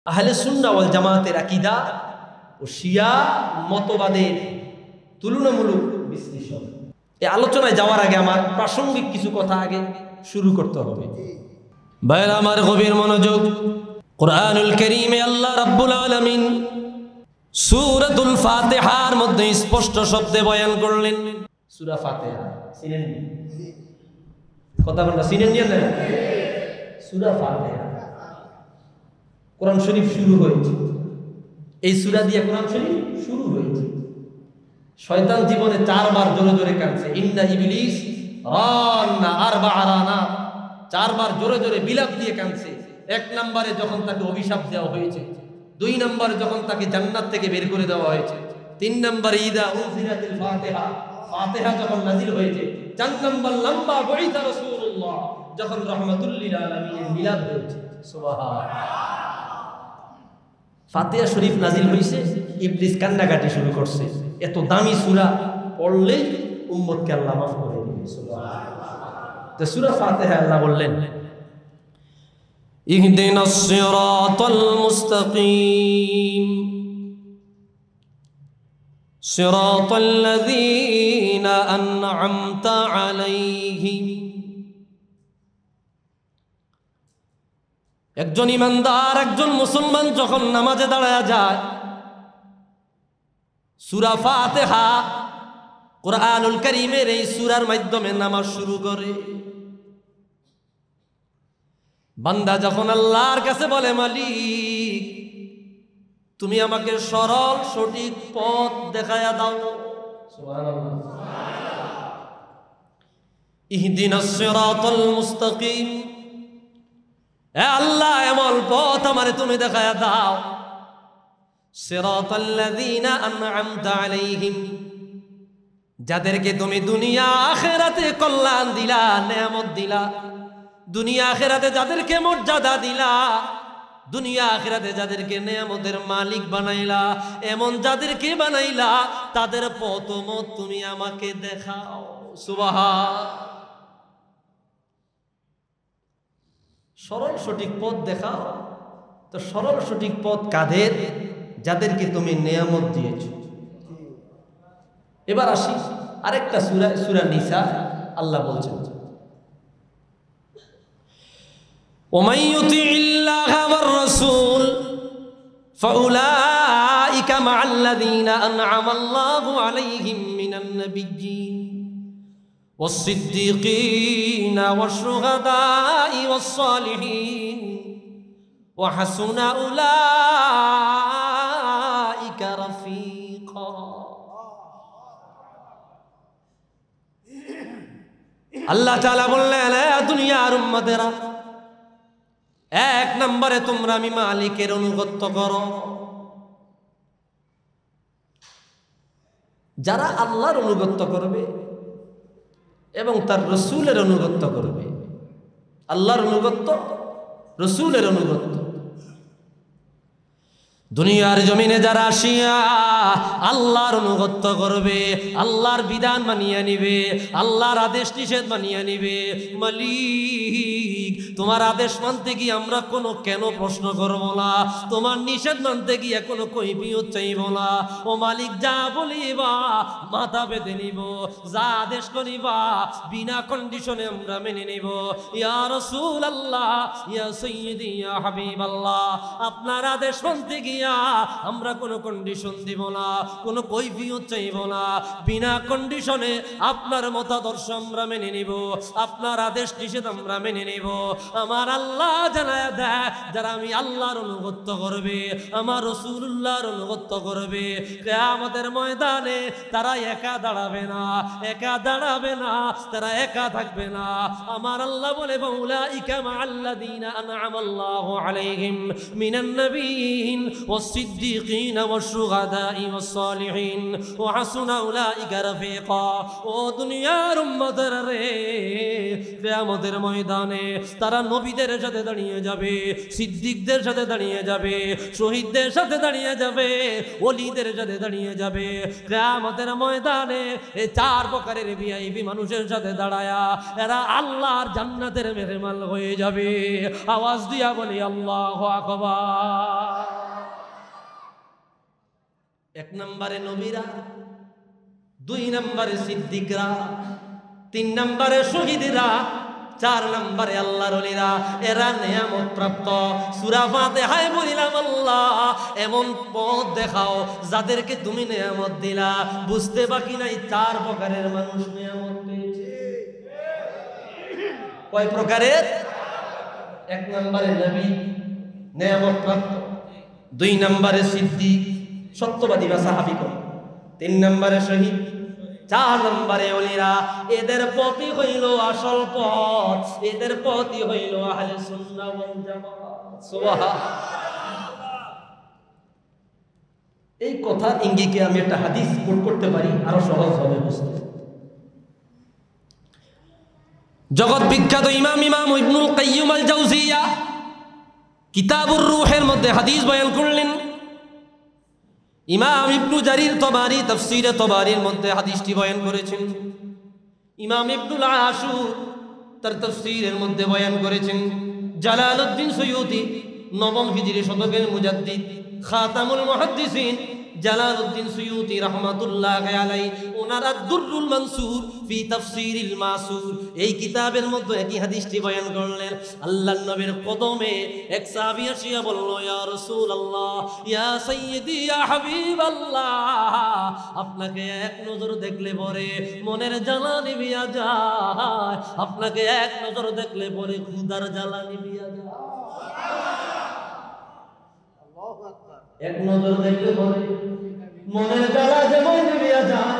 আহলে সুন্নাহ ওয়াল জামাতের আকীদা ও শিয়া মতবাদের তুলনামূলক বিশ্লেষণ। এই আলোচনায় যাওয়ার আগে আমার প্রাসঙ্গিক কিছু কথা আগে শুরু করতে হবে। ভাইরা আমার গভীর মনোযোগ। কুরআনুল কারীমে আল্লাহ রাব্বুল আলামিন সূরাতুল ফাতিহার মধ্যে স্পষ্ট শব্দে বয়ান করলেন। সূরা ফাতিহা চিনেন? কথা বলনা চিনেন না? সূরা ফাতিহা কোরআন শরীফ শুরু হয়েছে, এই সূরা দিয়ে কোরআন শরীফ শুরু হয়েছে। শয়তান জীবনে 4 বার জোরে জোরে কাঁদছে, ইন্না ইবলিস রান্না আরবা'a রানা, 4 বার জোরে জোরে বিলাপ দিয়ে কাঁদছে। 1 নম্বরে যখন তাকে অভিশাপ দেওয়া হয়েছে, 2 নম্বরে যখন তাকে জান্নাত থেকে বের করে দেওয়া হয়েছে, 3 নম্বরে ইদা উনজিলাতিল ফাতিহা, ফাতিহা যখন নাযিল হয়েছে, 4 নম্বর লম্বা বইতা রাসূলুল্লাহ যখন রাহমাতুল লিল আলামিনের মিলাদ হয়েছে। সুবহানাল্লাহ। ফাতিহা শরীফ নাজিল হয়েছে, ইবলিস কান্নাকাটি শুরু করছে। এত দামি সূরা পড়লেই উম্মতকে আল্লাহ মাফ করে দিবে। সুবহানাল্লাহ। তো সূরা ফাতিহা আল্লাহ বললেন, ইহদিনাস সিরাতাল মুস্তাকিম সিরাতাল লাযীনা আন'আমতা আলাইহিম। একজন ইমানদার, একজন মুসলমান যখন নামাজে দাঁড়ায় যায়, সূরা ফাতিহা কুরআনুল কারীমের এই সূরার মাধ্যমে নামাজ শুরু করে। বান্দা যখন আল্লাহর কাছে বলে, মালিক তুমি আমাকে সরল সঠিক পথ দেখায়া দাও, সুবহানাল্লাহ, ইহদিনাস সিরাতাল মুস্তাকিম, এ আল্লাহ এমন পথ আমারে তুমি দেখায়া দাও। সিরাতাল লাযীনা আন'আমতা আলাইহিম, যাদেরকে তুমি দুনিয়া আখিরাতে কল্যাণ দিলা, নেয়ামত দিলা। দুনিয়া আখিরাতে যাদেরকে মর্যাদা দিলা, দুনিয়া আখিরাতে যাদেরকে নেয়ামতের মালিক বানাইলা, এমন যাদেরকে বানাইলা, তাদের পথ মত তুমি আমাকে দেখাও। সুবহানাল্লাহ। সরল সঠিক পথ দেখাও। তো সরল সঠিক পথ কাদের? যাদেরকে তুমি নিয়ামত দিয়েছো। এবার আসি আরেকটা সূরা, সূরা নিসা। আল্লাহ বলছেন, ওমাই ইউতিইল্লাহা ওয়ার রাসূল ফাউলাইকা মা'আল্লাযীনা আন'আমাল্লাহু আলাইহিম মিনান নাবিয়্যিন والصديقين والشهداء والصالحين وحسن أولئك رفيقا। আল্লাহ তাআলা বললেন, দুনিয়ার উম্মতেরা, 1 নম্বরে তোমরা আমি মালিকের অনুগত্য করো। যারা আল্লাহর অনুগত্য করবে এবং তার রসুলের অনুগত্য করবে, আল্লাহর অনুগত্য, রসুলের অনুগত্য। দুনিয়ার জমিনে যারা আসিয়া আল্লাহর অনুগত্য করবে, আল্লাহর বিধান মানিয়ে নিবে, আল্লাহর আদেশ নিষেধ মানিয়ে নিবে। মালিক তোমার আদেশ মানতে গিয়ে আমরা কোনো কেন প্রশ্ন করব না, তোমার নিষেধ মানতে গিয়ে কোনো কৈফিয়ত চাইব না। ও মালিক যা বলিবা মাথা পেতে নিব, যা আদেশ করিবা বিনা কন্ডিশনে আমরা মেনে নিব। ইয়া রাসূলুল্লাহ, ইয়া সাইয়্যিদি, ইয়া হাবিবাল্লাহ, আপনার আদেশ মানতে গিয়ে আমরা কোনো কন্ডিশন দিব না, কোনো কৈফিয়ত চাইব না। বিনা কন্ডিশনে আপনার মতাদর্শ আমরা মেনে নিব, আপনার আদেশ নিষেধ আমরা মেনে নিব। আমার আল্লাহ জানায়া দেয়, যারা আমি আল্লাহর অনুগত্য করবে, আমার রাসূলুল্লাহর অনুগত্য করবে, কিয়ামতের ময়দানে তারা একা দাঁড়াবে না, একা দাঁড়াবে না, তারা একা থাকবে না। আমার আল্লাহ বলে, ফাউলাইকা মা'আল্লাযীনা আন'আমাল্লাহু আলাইহিম মিনান নাবিয়্যিন والصديقين والشهداء والصالحين وحسن أولئك رفيقا ও দুনিয়ার উম্মতের রে কিয়ামতের ময়দানে তারা নবীদের সাথে দাঁড়িয়ে যাবে, সিদ্দিকদের সাথে দাঁড়িয়ে যাবে, শহীদদের সাথে দাঁড়িয়ে যাবে, ওলিদের সাথে দাঁড়িয়ে যাবে। কিয়ামতের ময়দানে এই চার প্রকারের ভিআইপি মানুষের সাথে দাঁড়ায়া এরা আল্লাহর জান্নাতের মেহমান হয়ে যাবে। আওয়াজ দিয়া বলি আল্লাহু আকবার। এক নম্বরে নবীরা, দুই নম্বরে সিদ্দিকরা, তিন নম্বরে শহীদরা, চার নম্বরে আল্লাহর ওলিরা। এরা নিয়ামত প্রাপ্ত। সূরা ফাতিহায় বলিলাম আল্লাহ এমন পথ দেখাও যাদেরকে তুমি নিয়ামত দিলা। বুঝতে বাকি নাই চার প্রকারের মানুষ নিয়ামত পেয়েছে। কয় প্রকারের? এক নম্বরে নবী নিয়ামত প্রাপ্ত, দুই নম্বরে সিদ্দিক সত্যবাদী বা সাহাবী, তিন নম্বরে শহীদ, চার নম্বরে ওলিরা। এদের পথই হইল আসল পথ, এদের পথই হইল আহলে সুন্নাহ ওয়াল জামাত। সুবহানাল্লাহ। এই কথার ইঙ্গিতে আমি একটা হাদিস কোট করতে পারি, আরো সহজ হবে বুঝতে। জগৎ বিখ্যাত ইমাম ইবনুল কাইয়্যিম আল জাওজিয়া কিতাবুর রূহের মধ্যে হাদিস বয়ান করলেন। ইমাম ইবনু জারির তবারি তাফসীরে তবারির মধ্যে হাদিসটি বয়ান করেছেন। ইমাম ইবনুল আশুর তার তাফসীরের মধ্যে বয়ান করেছেন। জালালউদ্দিন সুয়ুতি নবম হিজরি শতকের মুজাদ্দিদ, খাতামুল মুহাদ্দিসিন জালালউদ্দিন সুয়ুতি রাহমাতুল্লাহি আলাইহি ওনারা দুররুল মানসুর ফি তাফসীরিল মাসুর এই কিতাবের মধ্যে একই হাদিসটি বয়ান করলেন। আল্লাহর নবীর কদমে এক সাহাবী আসিয়া বলল, ইয়া রাসূলুল্লাহ, ইয়া সাইয়্যিদি, ইয়া হাবিবাল্লাহ, আপনাকে এক নজর দেখলে পরে মনের জ্বালা নিভিয়া যায়, আপনাকে এক নজর দেখলে পরে ক্ষুধার জ্বালা নিভিয়া যায়। এক নজর দেখলে পরে মনের জ্বালা যেমন নিভিয়া যায়,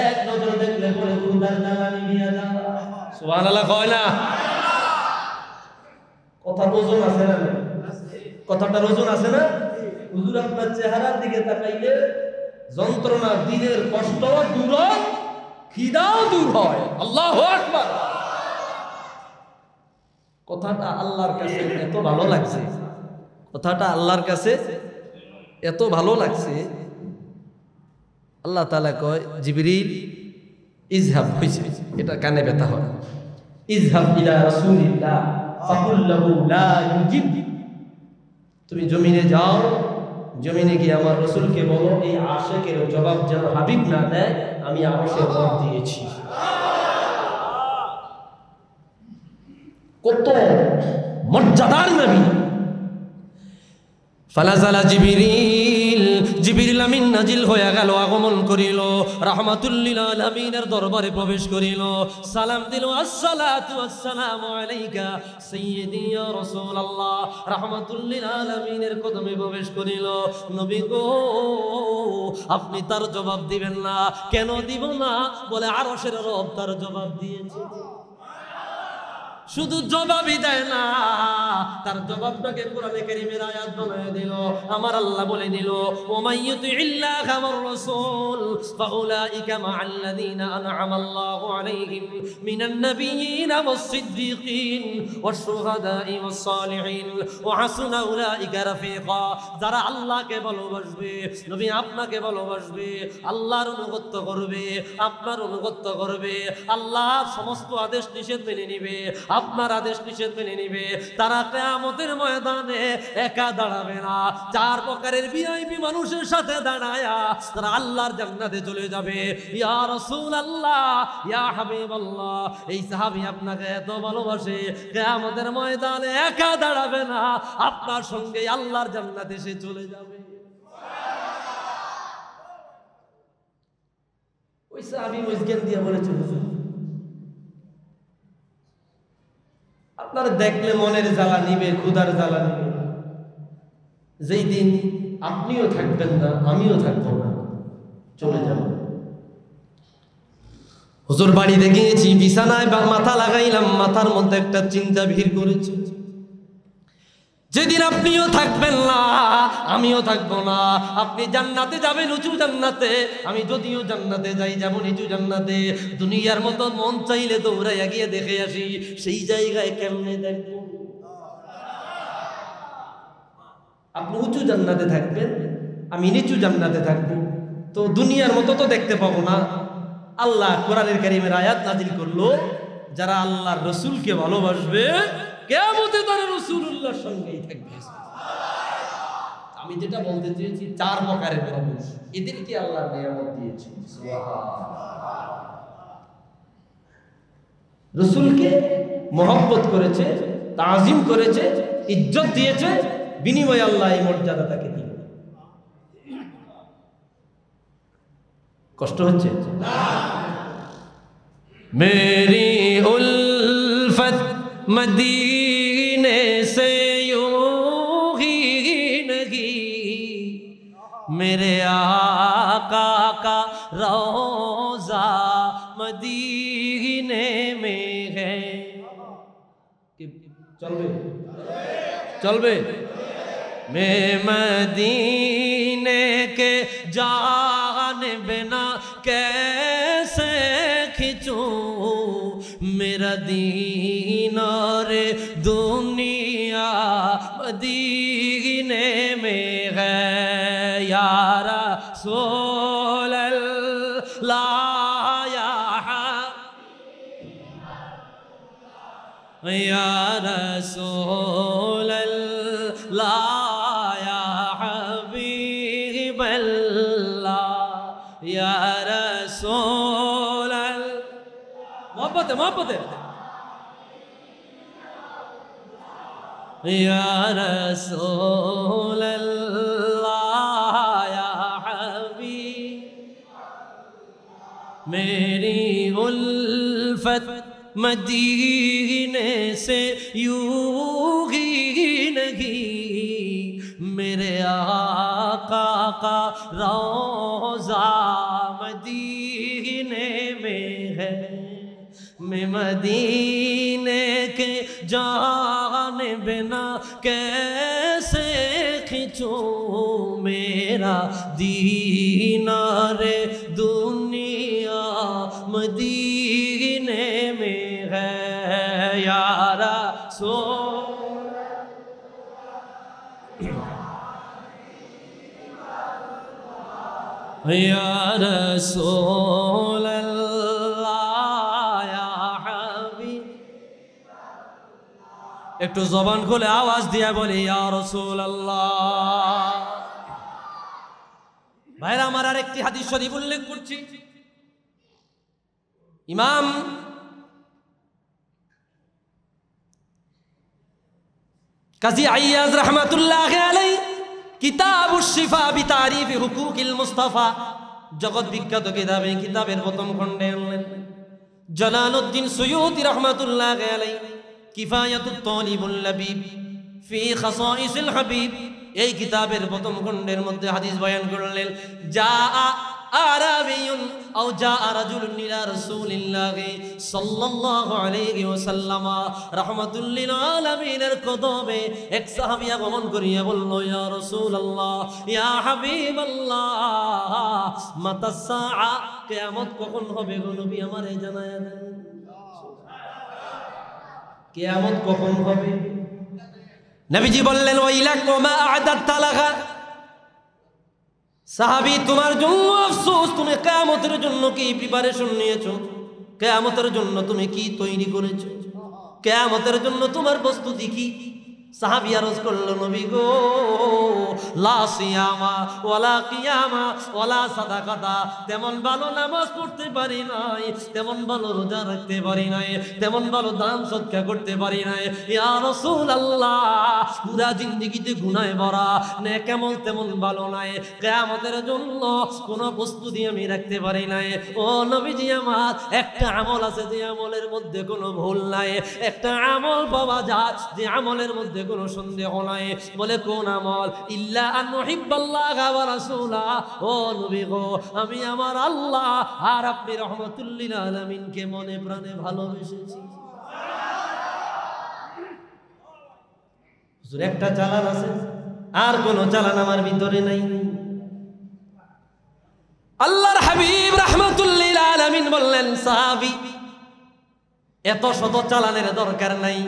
এক নজর দেখলে পরে ক্ষুধার জ্বালা নিভিয়া যায়। সুবহানাল্লাহ কয় না? কথার ওজন আছে না? কথাটার ওজন আছে না? হুজুর আপনার চেহারার দিকে তাকাইলে যন্ত্রণা, দিনের কষ্ট দূর হয়, খিদাও দূর হয়। আল্লাহু আকবার। কথাটা আল্লাহর কাছে এত ভালো লাগছে, কথাটা আল্লাহর কাছে এত ভালো লাগছে। আল্লাহ তাআলা কয়, জিবরিল ইজহাব, হইছে এটা কানে ব্যথা হয়, ইজহাব ইলা রাসূলিল্লাহ ফাকুল লাহু লা ইউজিব, তুমি জমিনে যাও, জমিনে গিয়ে আমার রাসূলকে বলো এই আশিকের জবাব যেন হাবিব না দেয়, আমি আরশে জবাব দিয়েছি। কত মর্যাদার নবী। ফালাজালা জিবরিল, জিবরিল আমিন নাজিল হয়ে গেল, আগমন করিল, রাহমাতুল লিল আলামিনের দরবারে প্রবেশ করিল, সালাম দিল, আসসালাতু ওয়াসসালামু আলাইকা সাইয়্যিদি ইয়া রাসূলুল্লাহ, রাহমাতুল লিল আলামিনের কদমে প্রবেশ করিল। নবী গো, আপনি তার জবাব দিবেন না? কেন দিব না? বলে আরশের রব তার জবাব দিয়েছে। শুধু জবাবই দেয় না, তার জবাবটাকে কোরআনে কারীমের আয়াত বানায় দিল। আমার আল্লাহ বলে দিল, ওমাইয়ুতিল্লাহা ওয়ার রাসূল ফাউলাইকা মাআল্লাযীনা আন'আমাল্লাহু আলাইহিম মিনান নাবিয়্যিনা ওয়াস-সিদ্দীকিন ওয়াশ-শুহাদা'i ওয়াস-সালিহিন ওয়া হাসুনা উলাইকা রাফীকা। যারা আল্লাহকে ভালোবাসবে, নবী আপনাকে ভালোবাসবে, আল্লাহর অনুগত্য করবে, আপনার অনুগত্য করবে, আল্লাহর সমস্ত আদেশ নিষেধ মেনে নিবে, আপনার আদেশ নিষেধ মেনে নিবে, তারা কিয়ামতের ময়দানে একা দাঁড়াবে না, চার প্রকারের ভিআইপি মানুষের সাথে দাঁড়ায়া তারা আল্লাহর জান্নাতে চলে যাবে। ইয়া রাসূলুল্লাহ, ইয়া হাবিবাল্লাহ, এই সাহাবী আপনাকে এত ভালোবাসে, কিয়ামতের ময়দানে একা দাঁড়াবে না, আপনার সঙ্গে আল্লাহর জান্নাতে সে চলে যাবে। ওই সাহাবী মুজগান দিয়ে বলেছে, হুজুর আপনারা দেখলে মনের জ্বালা নিবে, ক্ষুধার জ্বালা নিবে, যেই দিন আপনিও থাকবেন না, আমিও থাকবো না, চলে যাব। হুজুর বাড়িতে গিয়েছি, বিছানায় মাথা লাগাইলাম, মাথার মধ্যে একটা চিন্তা ভিড় করেছে, যেদিন আপনিও থাকবেন না, আমিও থাকবো না। আপনি জান্নাতে যাবেন উঁচু জান্নাতে, আমি যদিও জান্নাতে যাই যাব নিচু জান্নাতে। দুনিয়ার মতো মন চাইলে দৌড়াইয়া গিয়ে দেখে আসি সেই জায়গায় কেমনে দেখবো। আপনি উঁচু জান্নাতে থাকবেন, আমি নিচু জান্নাতে থাকবো, তো দুনিয়ার মতো তো দেখতে পাবো না। আল্লাহ কোরআনের কারীমের আয়াত নাজিল করলো, যারা আল্লাহর রসুলকে ভালোবাসবে কিয়ামতে তারা রাসূলুল্লাহর সঙ্গেই থাকবে। আমি যেটা বলতে চেয়েছি, 4 প্রকারের মানুষ, এদেরকে আল্লাহ নিয়ামত দিয়েছে। রসুলকে মহব্বত করেছে, তাজিম করেছে, ইজ্জত দিয়েছে, বিনিময়ে আল্লাহ এই মর্যাদা তাকে দিল। কষ্ট হচ্ছে? মেরি উলফত মদীনে সে यूं ही नहीं, मेरे आका का रोज़ा मदीने में है। चलबे चलबे मैं मदीने के जानिब ना कैसे खिंचूं, मेरा दीन और दुनिया मदीने में है। या रसूल अल्लाह या रसूल अल्लाह या हबीब अल्लाह या रसूल मोहब्बत है, मोहब्बत है। या रसूल अल्लाह या हबीब, मेरी उल्फत मदीने से यूं ही नहीं, मेरे आका का रोज़ा मदीने में है। मैं मदीने के जानिब ना कैसे खिंचूं, मेरा दीनार दुनिया मदीने में है। या रसूल या रसूल একটু জবান খুলে আওয়াজ দিয়ে বলি ইয়া রাসূলুল্লাহ। ভাইরা আমার আরেকটি হাদিস শরীফ উল্লেখ করছি। ইমাম কাজী আইয়াজ রাহমাতুল্লাহি আলাইহি কিতাবুশ শিফা বিতারিফি হুকুকিল মুস্তাফা, জগৎ বিখ্যাত কিতাবে, কিতাবের প্রথম খণ্ডে আনলেন জালালউদ্দিন সুয়ুতি রাহমাতুল্লাহি আলাইহি কিফায়াতুত তালিবুল লাবিব ফি খাসাইসিল হাবিব, এই কিতাবের প্রথম খণ্ডের মধ্যে হাদিস বয়ান করলেন। যা আরাবিয়ুন আও যা রাজুলুন ইলা রাসূলিল্লাহি সাল্লাল্লাহু আলাইহি ওয়াসাল্লাম রাহমাতুল লিল আলামিনের কদমে এক সাহাবী আগমন করিয়া বলল, ইয়া রাসূলুল্লাহ ইয়া হাবিবাল্লাহ মাতা সাআ, কিয়ামত কখন হবে গো নবী আমারে জানায়া দেন। কিয়ামত কখন হবে? নবীজি বললেন ওয়াইলাক ওমা আ'দাত লাহা, সাহাবী তোমার জন্য আফসোস, তুমি কিয়ামতের জন্য কি প্রিপারেশন নিয়েছো? কিয়ামতের জন্য তুমি কি তৈরি করেছো? কিয়ামতের জন্য তোমার প্রস্তুতি কি? সাহাবী আরজ করলো, নবী গো লা সিয়ামা ওয়ালা কিয়ামা ওয়ালা সাদাকাতা, তেমন ভালো নামাজ পড়তে পারি নাই, তেমন ভালো রোজা রাখতে পারি নাই, তেমন ভালো দান সদকা করতে পারি নাই। ইয়া রাসূলুল্লাহ পুরা জিন্দেগিতে গুনাহে ভরা, নেক আমল তেমন ভালো নাই, কিয়ামতের জন্য কোনো প্রস্তুতি আমি রাখতে পারি নাই। ও নবীজি আমার, একটা আমল আছে যে আমলের মধ্যে কোনো ভুল নাই, একটা আমল পাওয়া যায় যে আমলের মধ্যে কোনো সন্দেহ নাই। বলে কোন আমল? ইল্লা আন নুহিব্বাল্লাহ ওয়া রাসূলা, ও নবী গো আমি আমার আল্লাহ আর আপনি রাহমাতুল লিল আলামিনকে মনে প্রাণে ভালোবেসেছি। হুজুর একটা চালান আছে, আর কোনো চালান আমার ভিতরে নাই। আল্লাহর হাবিব রাহমাতুল্লিল আলামিন বললেন, সাহাবী এত শত চালানের দরকার নাই,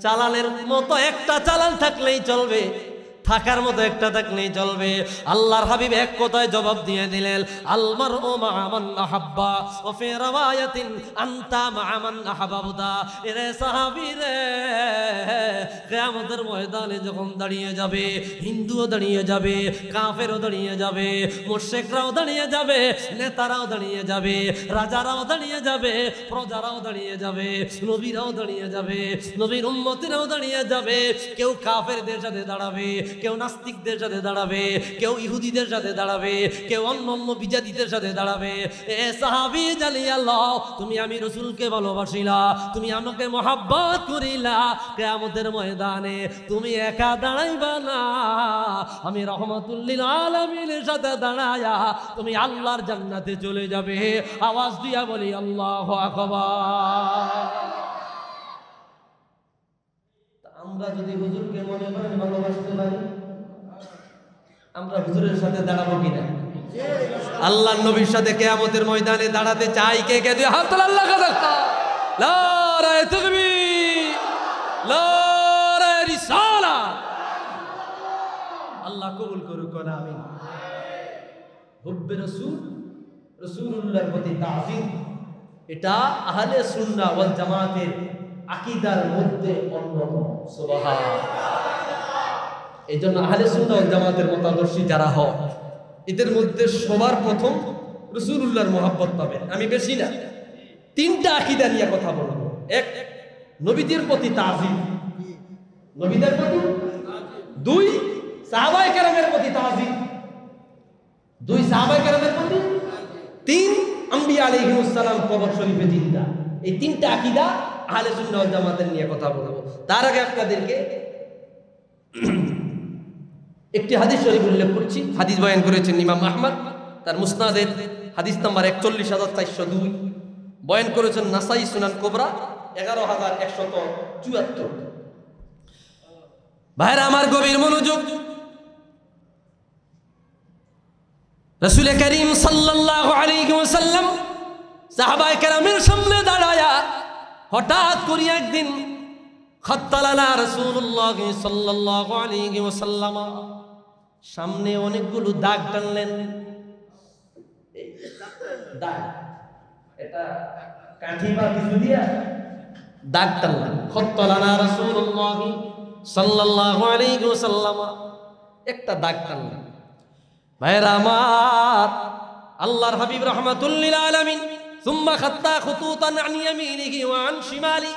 চালানের মতো একটা চালান থাকলেই চলবে, থাকার মতো একটা থাকলেই চলবে। আল্লাহর হাবিব এক কথায় জবাব দিয়ে দিলেন, আলমার ও মা'মান আহাব্বা ও ফি রাওয়ায়াতিন আনতা মা'মান আহাব্বাতা। এরে সাহাবী রে, কিয়ামতের ময়দানে যখন দাঁড়িয়ে যাবে, হিন্দুও দাঁড়িয়ে যাবে, কাফেরও দাঁড়িয়ে যাবে, মুশরিকরাও দাঁড়িয়ে যাবে, নেতারাও দাঁড়িয়ে যাবে, রাজারাও দাঁড়িয়ে যাবে, প্রজারাও দাঁড়িয়ে যাবে, নবীরাও দাঁড়িয়ে যাবে, নবীর উম্মতিরাও দাঁড়িয়ে যাবে। কেউ কাফেরদের সাথে দাঁড়াবে, কেউ নাস্তিকদের সাথে দাঁড়াবে, কেউ ইহুদিদের সাথে দাঁড়াবে, কেউ অন্য বিজাতিদের সাথে দাঁড়াবে। এ সাহাবী জানিয়া লও, তুমি আমি রাসূলকে ভালোবাসিলা, তুমি আমাকে মহব্বত করিলা, কিয়ামতের ময়দানে তুমি একা দাঁড়াইবা না, আমি রাহমাতুল লিল আলামিনের সাথে দাঁড়ায়া তুমি আল্লাহর জান্নাতে চলে যাবে। আওয়াজ দিয়া বলি আল্লাহু আকবার। আমরা যদি হুজুরকে মনে করেন ভালোবাসতে পারি, আমরা হুজুরের সাথে দাঁড়াবো কিনা? আল্লাহর নবীর সাথে কিয়ামতের ময়দানে দাঁড়াতে চাই কে কে? দুই হাত তোলো, আল্লাহকে দেখা। নারায়ে তাকবীর, নারায়ে রিসালাত। আল্লাহ কবুল করুক না, আমিন। হুব্বে রাসূল, রাসূলুল্লাহর প্রতি তাযীম, এটা আহলে সুন্নাহ ওয়াল জামাতের আকীদার মধ্যে অন্যতম। সুবহানাল্লাহ। এইজন্য আহলে সুন্নাহ ওয়াল জামাতের মতাদর্শী যারা হয়, এদের মধ্যে সবার প্রথম রাসূলুল্লাহর মহব্বত পাবেন। আমি বেশি না, তিনটা আকীদা নিয়ে কথা বলবো। এক, নবীদের প্রতি তাযীম, নবীদের প্রতি। দুই, সাহাবায়ে কেরামের প্রতি তাযীম, দুই, সাহাবায়ে কেরামের প্রতি। তিন, আম্বিয়া আলাইহিমুস সালাম কবর শরীফে জিন্দা। এই তিনটা আকীদা আহলে সুন্নাহ ওয়াল জামাতের নিয়ে কথা বলবো। তার আগে আপনাদেরকে একটি হাদিস শরীফ উল্লেখ করছি। হাদিস বয়ান করেছেন ইমাম আহমদ তার মুসনাদের হাদিস নাম্বার ৪১,৪০২, বয়ান করেছেন নাসাই সুনান কুবরা ১১,১৭৪। ভাইরা আমার, গভীর মনোযোগ। রাসূল করিম সাল্লাল্লাহু আলাইহি ওয়াসাল্লাম সাহাবায়ে কেরামের সামনে দাঁড়ায়া হঠাৎ করে একদিন খাত্তালানা রাসূলুল্লাহ সাল্লাল্লাহু আলাইহি ওয়াসাল্লাম, সামনে অনেকগুলো দাগ টানলেন। দাগ, এটা কাঠি বা কিছু দিয়া দাগ টানলেন। খাত্তালানা রাসূলুল্লাহ সাল্লাল্লাহু আলাইহি ওয়াসাল্লাম, একটা দাগ টানলেন। ভাইরা আমার, আল্লাহর হাবিব রাহমাতুল লিল আলামিন সুম্মা খাত্তা খুতুতান আন ইয়ামিনিহি ওয়া আন শিমালি,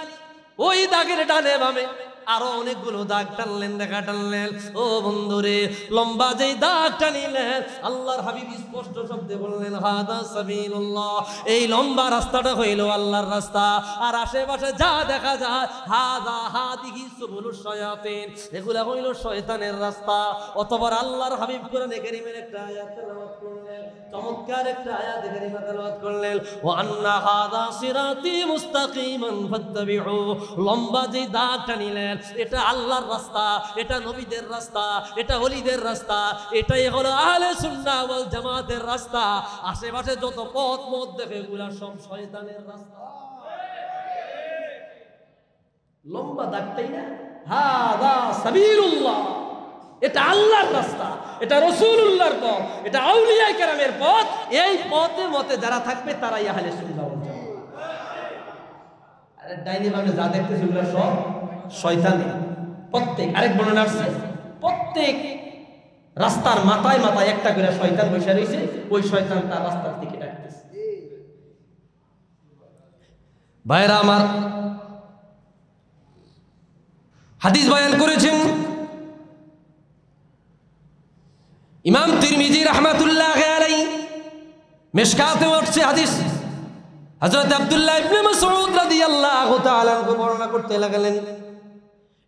ওই দাগের ডানে বামে আরো অনেকগুলো দাগ টানলেন, দেখা টানলেন। ও বন্ধুরে, লম্বা যেই দাগ টানিলেন, আল্লাহর হাবিব স্পষ্ট শব্দে বললেন, হাদা সাবিলুল্লাহ, এই লম্বা রাস্তাটা হইল আল্লাহর রাস্তা। আর আশেপাশে যা দেখা যায়, হাদিহি সুবুলুশ শায়াতিন, এগুলা হইল শয়তানের রাস্তা। অতঃপর আল্লাহর হাবিব কোরআনে কারীমের একটা আয়াত তেলাওয়াত করলেন, চমৎকার একটা আয়াত কারীমা তেলাওয়াত করলেন, ওয়া আন্না হাদা সিরাতি মুস্তাকিমান ফাত্তাবিউ, লম্বা যেই দাগ টানিলেন, এটা আল্লাহর রাস্তা, এটা নবীদের রাস্তা, এটা ওলিদের রাস্তা, এটাই হলো আহলে সুন্নাহ ওয়াল জামাতের রাস্তা। আশেপাশে যত পথ মত দেখে, এগুলা সব শয়তানের রাস্তা। লম্বা দাগটাই না, হাদা সাবিলুল্লাহ, এটা আল্লাহর রাস্তা, এটা রাসূলুল্লাহর পথ, এটা আউলিয়া কেরামের পথ। এই পথে মতে যারা থাকবে তারাই আহলে সুন্নাহ ওয়াল জামাত। আরে ডাইনি বামে যা দেখতেছে ওগুলা সব শয়তানি। প্রত্যেক, আরেক বর্ণনা আছে, প্রত্যেক রাস্তার মাথায় মাথায় একটা করে শয়তান বসে রয়েছে, ওই শয়তান তার রাস্তার দিকে ডাকতেছে। ভাইরা আমার, হাদিস বয়ান করেছেন ইমাম তিরমিজি রাহমাতুল্লাহি আলাইহি, মিশকাতে উঠছে হাদিস। হযরত আব্দুল্লাহ ইবনে মাসউদ রাদিয়াল্লাহু তাআলা বর্ণনা করতে লাগলেন,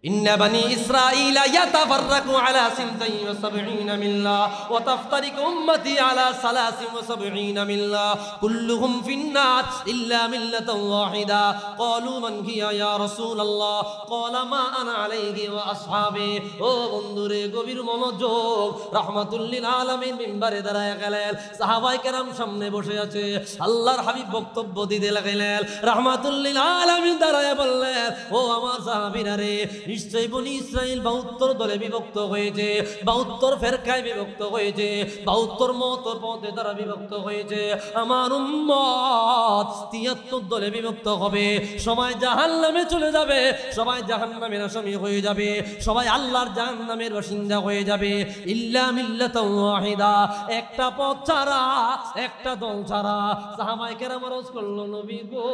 إن بني إسرائيل يتفرقوا على 72 ملة وتفترق أمتي على 73 ملة كلهم في النار إلا ملة واحدة قالوا من هي يا رسول الله قال ما أنا عليه وأصحابي ও বন্ধুরে গভীর মনোযোগ রাহমাতুল্লিল আলামিন মিম্বারে দাঁড়ায় গেলেন সাহাবায়ে কেরাম সামনে বসে আছে আল্লাহর হাবিব বক্তব্য দিতে লাগলেন রাহমাতুল্লিল আলামিন দাঁড়ায় বললেন ও আমার সাহাবীরা রে নিশ্চয় বনি ইসরাইল 72 দলে বিভক্ত হয়েছে 72 ফেরকায় বিভক্ত হয়েছে 72 মত পথে তারা বিভক্ত হয়েছে আমার উম্মত 73 দলে বিভক্ত হবে সবাই জাহান্নামে চলে যাবে সবাই জাহান্নামের আসামি হয়ে যাবে সবাই আল্লাহর জাহান্নামের বাসিন্দা হয়ে যাবে ইল্লা মিল্লাতান ওয়াহিদা একটা পথ ছাড়া একটা দল ছাড়া সাহাবায়ে কেরাম আরজ করলো নবী গো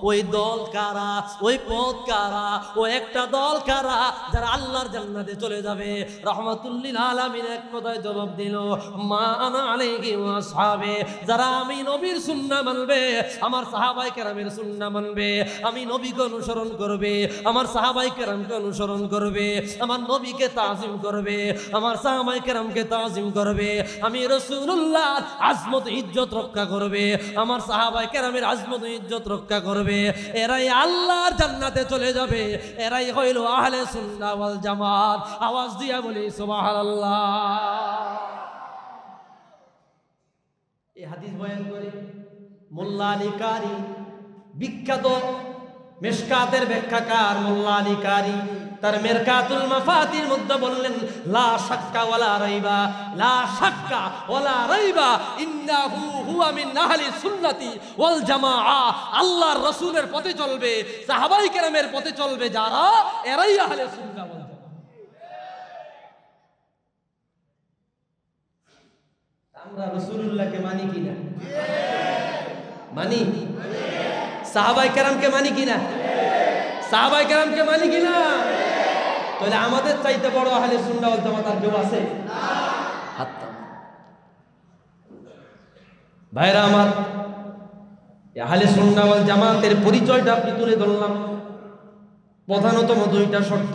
ওই দল কারা ওই পথ কারা ওই একটা দল কারা যারা আল্লাহর জান্নাতে চলে যাবে রাহমাতুল্লিল আলামিন এক কথায় জবাব দিল মা আনা আলাইহি ওয়া আসহাবে যারা আমি নবীর সুন্নাহ মানবে আমার সাহাবায়ে কেরামের সুন্নাহ মানবে আমি নবীকে অনুসরণ করবে আমার সাহাবায়ে কেরামকে অনুসরণ করবে আমার নবীকে তাজিম করবে আমার সাহাবায়ে কেরামকে তাজিম করবে আমি রাসূলুল্লাহর আজমত ইজ্জত রক্ষা করবে আমার সাহাবায়ে কেরামের আজমত ইজ্জত রক্ষা করবে এরাই আল্লাহর জান্নাতে চলে যাবে এরাই হইল আহলে সুন্নাহ ওয়াল জামাত আওয়াজ দিয়া বলি সুবহানাল্লাহ এই হাদিস বয়ান করে মোল্লা আলী কারি বিখ্যাত মিশকাতের ব্যাখ্যাকার মোল্লা আলী কারি তার মিরকাতুল মাফাতির মধ্যে বললেন লা শাক্কা ওয়ালা রাইবা লা শাক্কা ওয়ালা রাইবা ইন্নাহু হুয়া মিন আহলি সুন্নতি ওয়াল জামাআ আল্লাহর রাসূলের পথে চলবে সাহাবায়ে কেরামের পথে চলবে যারা এরাই আহলে সুন্নাহ ওয়াল জামাআ আমরা রাসূলুল্লাহকে মানি কিনা মানি সাহাবায়ে কেরামকে মানি কিনা সাহাবায়ে কেরামকে মানি কিনা তাহলে আমাদের চাইতে বড় আহলে সুন্নাহ ওয়াল জামাত আর কেউ আছে না হাত ভাইরা আমার আহলে সুন্নাহ ওয়াল জামাতের পরিচয়টা আপনি তুলে ধরলাম প্রধানতম দুইটা শর্ত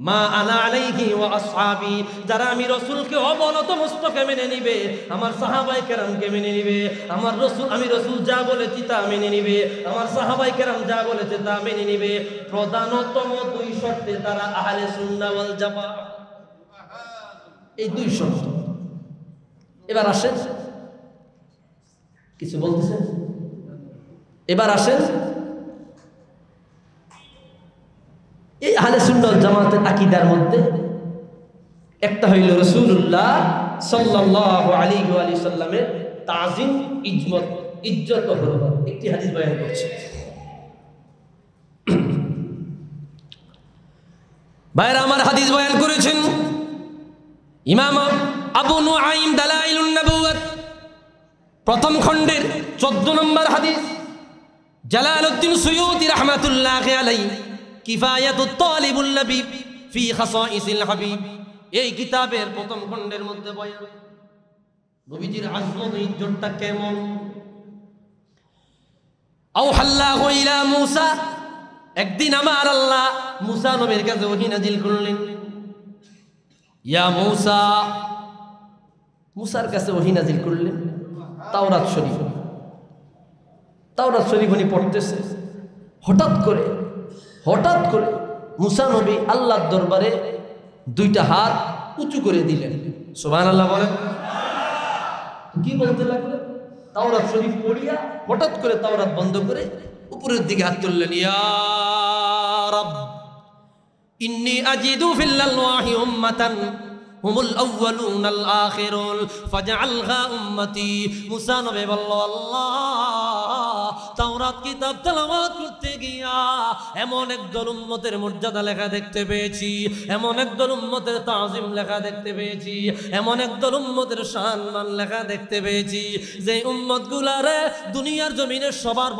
মা আনা আলাইহি ওয়া আসহাবি যারা আমি রাসূলকে অবনত মস্তকে মেনে নিবে আমার সাহাবায়ে কেরামকে মেনে নিবে আমার রাসূল আমি রাসূল যা বলেছি তা মেনে নিবে আমার সাহাবায়ে কেরাম যা বলেছে তা মেনে নিবে প্রধানতম দুই শর্তে তারা আহলে সুন্নাহ ওয়াল জামাত এই দুই শর্ত এবার আসেন কিছু বলতেছেন এবার আসেন এই আহলে সুন্নাহ ওয়াল জামাতের আকীদার মধ্যে একটা হইল রাসূলুল্লাহ সাল্লাল্লাহু আলাইহি ওয়া সাল্লামের তাজিম ইজ্জত ও হরমত একটি হাদিস বয়ান করছে ভাইরা আমার হাদিস বয়ান করেছেন ইমাম আবু নুআইম দালাইলুন নবুওয়াত প্রথম খণ্ডের 14 নম্বর হাদিস জালালউদ্দিন সুয়ুতি রাহমাতুল্লাহি আলাইহি কিফায়াতুত তালিবুল লাবিব ফি খাসাইসিল হাবিব এই কিতাবের প্রথম খণ্ডের মধ্যে বয়ান নবীজির আজমত ইজ্জতটা কেমন আওহাল্লাহু ইলা মূসা একদিন আমার আল্লাহ মূসা নবীর কাছে ওহী নাজিল করলেন ইয়া মূসা মূসার কাছে ওহী নাজিল করলেন তাওরাত শরীফ উনি পড়তেছে হঠাৎ করে মূসা নবী আল্লাহর দরবারে দুইটা হাত উঁচু করে দিলেন সুবহানাল্লাহ বলেন কি বলতে লাগলেন তাওরাত শরীফ পড়িয়া হঠাৎ করে তাওরাত বন্ধ করে উপরের দিকে হাত তুললেন ইয়া রাব ইন্নী আজিদু ফিল আলওয়াহি উম্মাতান হুমুল আউয়ালুনাল আখিরুন ফাজআলহা উম্মতি মূসা নবী বলল আল্লাহ তাওরাত কিতাব তেলাওয়াত করতে গিয়া এমন একদল উম্মতের মর্যাদা লেখা দেখতে পেয়েছি এমন একদল উম্মতের তাজিম লেখা দেখতে পেয়েছি এমন একদল উম্মতের সম্মান লেখা দেখতে পেয়েছি যে উম্মতগুলারে দুনিয়ার জমিনে সবার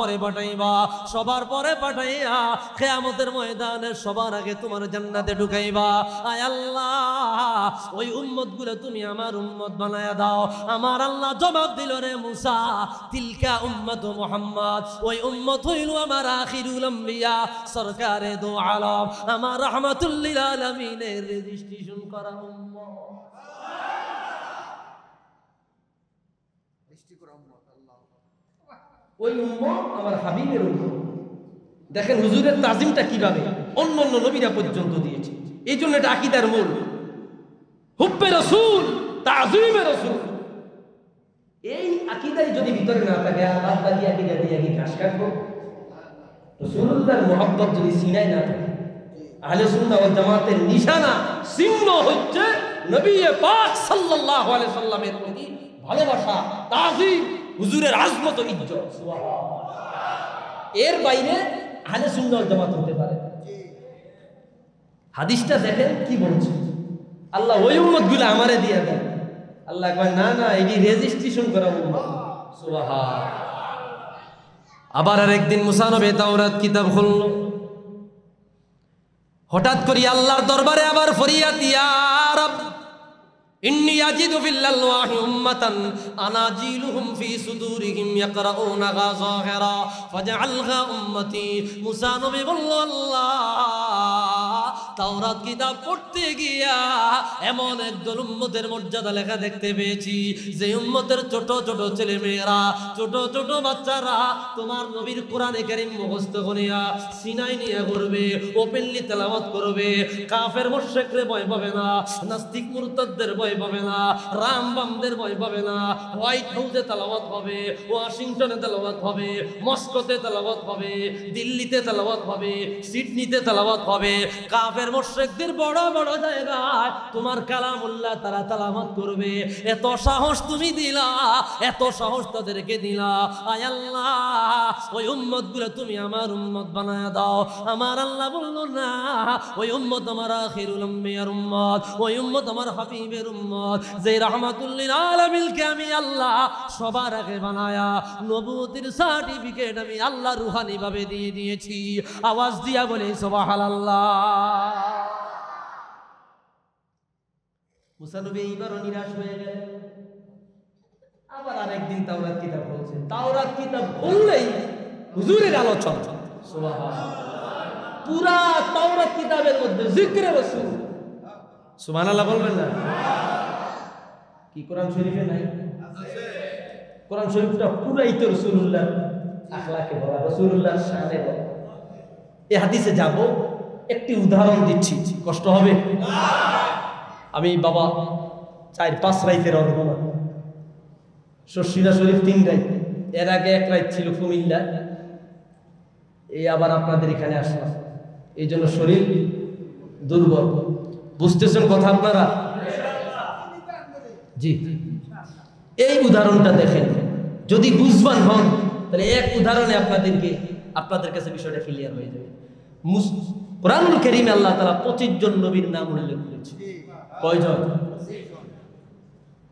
পরে পাঠাইয়া কিয়ামতের ময়দানে সবার আগে তোমার জান্নাতে ঢুকাইবা আয় আল্লাহ ওই উম্মতগুলো তুমি আমার উম্মত বানায়া দাও আমার আল্লাহ জবাব দিল রে মূসা তিলকা উম্মত মুহাম্মদ উম্মত, ওই উম্মত হইল আমার আখিরুল আম্বিয়া সরকারে দো আলম, আমার রাহমাতুল লিল আলামিনের রেজিস্ট্রেশন করা উম্মত। ওই উম্মত আমার হাবিবের উম্মত। দেখেন হুজুরের তাজিমটা কিভাবে অন্য অন্য নবীরা পর্যন্ত দিয়েছে। এই জন্য এটা আকীদার মূল, হুব্বে রাসূল, তাযীমে রাসূল। এই আকীদাই যদি ভিতরে না থাকে, আর বাদ বাকি আকীদা দিয়ে কি ঘাস কাটবো? রাসূলুল্লাহর মুহাব্বত যদি সিনায় না থাকে, আহলে সুন্নাহ ওয়াল জামাতের নিশানা চিহ্ন হচ্ছে নবী পাক সাল্লাল্লাহু আলাইহি সাল্লামের প্রতি ভালোবাসা, তাযীম, হুজুরের আজমত ও ইজ্জত। সুবহানাল্লাহ। এর বাইরে আহলে সুন্নাহ ওয়াল জামাত হতে পারে। হাদিসটা দেখেন কি বলছে, আল্লাহ ওই উম্মতগুলো আমারে দিয়ে দেন। আল্লাহ কয় না না, এটি রেজিস্ট্রেশন করা উম্মত। সুবহানাল্লাহ। আবার আরেকদিন মুসা নবী তাওরাত কিতাব খুলল, হঠাৎ করে আল্লাহর দরবারে আবার ফরিয়াদ, ইয়া রাব ইন্নী আজিদু ফিল আলওয়াহি উম্মাতান আনাজিলুহুম ফি সুদুরিহিম ইয়াকরাউনা যাহিরা ফাজআলহা উম্মতি। মুসা নবী বলল, আল্লাহ তাওরাত কিতাব পড়তে গিয়া এমন একদল উম্মতের মর্যাদা লেখা দেখতে পেয়েছি, যে উম্মতের ছোট ছোট ছেলে মেয়েরা, ছোট ছোট বাচ্চারা তোমার নবীর কোরআনে কারীম মুখস্থ করিয়া সিনাই নিয়ে ঘুরবে, ওপেনলি তেলাওয়াত করবে। কাফের মুশরিকদের ভয় পাবে না, নাস্তিক মুরতাদদের ভয় পাবে না, রামবামদের ভয় পাবে না। হোয়াইট হাউসে তেলাওয়াত হবে, ওয়াশিংটনে তেলাওয়াত হবে, মস্কোতে তেলাওয়াত হবে, দিল্লিতে তেলাওয়াত হবে, সিডনিতে তেলাওয়াত হবে। কাফের মুশরিকদের বড় বড় জায়গায় তোমার কালামুল্লাহ তারা তেলাওয়াত করবে। এত সাহস তুমি দিলা, এত সাহস তাদেরকে দিলা। আয় আল্লাহ, ওই উম্মতগুলো তুমি আমার উম্মত বানায়া দাও। আমার আল্লাহ বলল না, ওই উম্মত আমার আখিরুল আম্বিয়ার উম্মত, ওই উম্মত আমার হাবিবের উম্মত, যে রাহমাতুল লিল আলামিনকে আমি আল্লাহ সবার আগে বানায়া নবুয়তির সার্টিফিকেট আমি আল্লাহ রুহানি ভাবে দিয়ে দিয়েছি। আওয়াজ দিয়া বলি সুবহানাল্লাহ। মুসা নবী এইবারও নিরাশ হয়ে গেলেন। আবার আরেকদিন তাওরাত কিতাব বলছে, তাওরাত কিতাব খুললেই হুজুরের আলোচনা। সুবহানাল্লাহ। পুরা তাওরাত কিতাবের মধ্যে জিক্রে রাসূল। সুবহানাল্লাহ বলবেন না? কি কোরআন শরীফে নাই? কোরআন শরীফটা পুরাই তো রাসূলুল্লাহ আখলাকে বলা, রাসূলুল্লাহ শানে বলা। এই হাদিসে যাব, একটি উদাহরণ দিচ্ছি, কষ্ট হবে? আমি বাবা 4-5 রাইতের রওনা, শর্ষিনা শরীফ 3 রাইত, এর আগে 1 রাইত ছিল কুমিল্লা, এই আবার আপনাদের এখানে আসলাম। এই জন্য শরীর দুর্বল। বুঝতেছেন কথা আপনারা? জি। এই উদাহরণটা দেখেন, যদি বুঝবান হন তাহলে এক উদাহরণে আপনাদের কাছে বিষয়টা ক্লিয়ার হয়ে যাবে। কোরআনুল কারীমে আল্লাহ তাআলা 25 জন নবীর নাম উল্লেখ করেছে। কয়জন?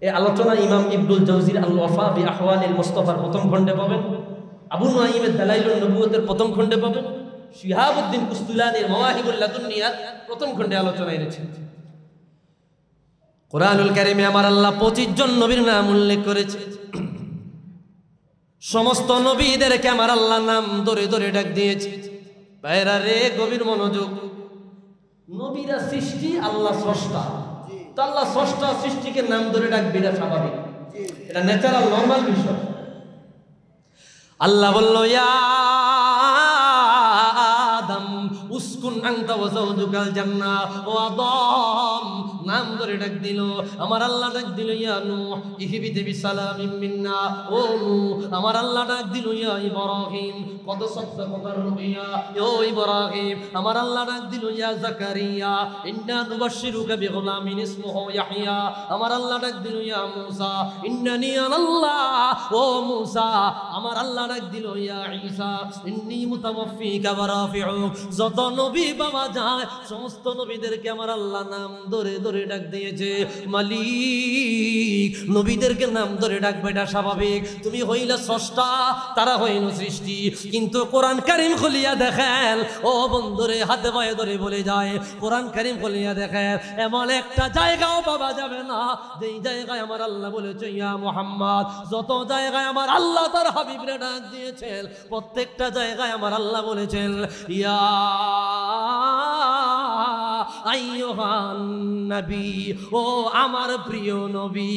এই আলোচনা ইমাম ইবনুল জাওজির আল ওয়াফা বি আহওয়ালিল মুস্তাফার প্রথম খণ্ডে পাবেন, আবু নুআইমের দালাইলুন নবুওয়াতের প্রথম খণ্ডে পাবেন, শিহাবউদ্দিন কুস্তুলানির মাওয়াহিবুল লাদুন্নিয়ার প্রথম খণ্ডে আলোচনা এনেছেন। কোরআনুল কারীমে আমার আল্লাহ 25 জন নবীর নাম উল্লেখ করেছে। সমস্ত নবীদেরকে আমার আল্লাহ নাম ধরে ধরে ডাক দিয়েছে। ভাইরা রে, গভীর মনোযোগ। নবীরা সৃষ্টি, আল্লাহ স্রষ্টা। তো আল্লাহ স্রষ্টা সৃষ্টিকে নাম ধরে ডাকবে, এটা স্বাভাবিক, এটা ন্যাচারাল নরমাল বিষয়। আল্লাহ বলল, ইয়া আদম উসকুন আনতা ওয়া যাওজুকাল জান্নাহ। ও আদম, নাম ধরে ডাক দিল। আমার আল্লাহ ডাক দিল, ইয়া নূহ ইহবিত বিসালামিন মিন্না। ও নূহ, আমার আল্লাহ ডাক দিল, ইয়া ইব্রাহিম কদ সাদ্দাকার রুইয়া। ও ইব্রাহিম, আমার আল্লাহ ডাক দিল, ইয়া যাকারিয়া ইন্না নুবাশশিরুকা বিগুলামিন ইসমুহু ইয়াহইয়া। আমার আল্লাহ ডাক দিল, ইয়া মূসা ইন্নানি আনাল্লাহ। ও মূসা, আমার আল্লাহ ডাক দিল, ইয়া ঈসা ইন্নী মুতাওয়াফফিকা ওয়া রাফিউক। যত নবী পাওয়া যায়, সমস্ত নবীদেরকে আমার আল্লাহ নাম ধরে ধরে ডাক দিয়েছে। মালিক, নবীদেরকে নাম ধরে ডাকবে এটা স্বাভাবিক, তুমি হইলা স্রষ্টা, তারা হইল সৃষ্টি। কিন্তু কোরআন কারীম খুলিয়া দেখেন ও বন্ধুরে, হাতে পায়ে ধরে বলে যায়, কোরআন কারীম খুলিয়া দেখেন এমন একটা জায়গাও পাওয়া যাবে না যেই জায়গায় আমার আল্লাহ বলেছে ইয়া মুহাম্মদ। যত জায়গায় আমার আল্লাহ তার হাবিবরে ডাক দিয়েছেন, প্রত্যেকটা জায়গায় আমার আল্লাহ বলেছেন ইয়া আইয়ুহান নবী, ও আমার প্রিয় নবী।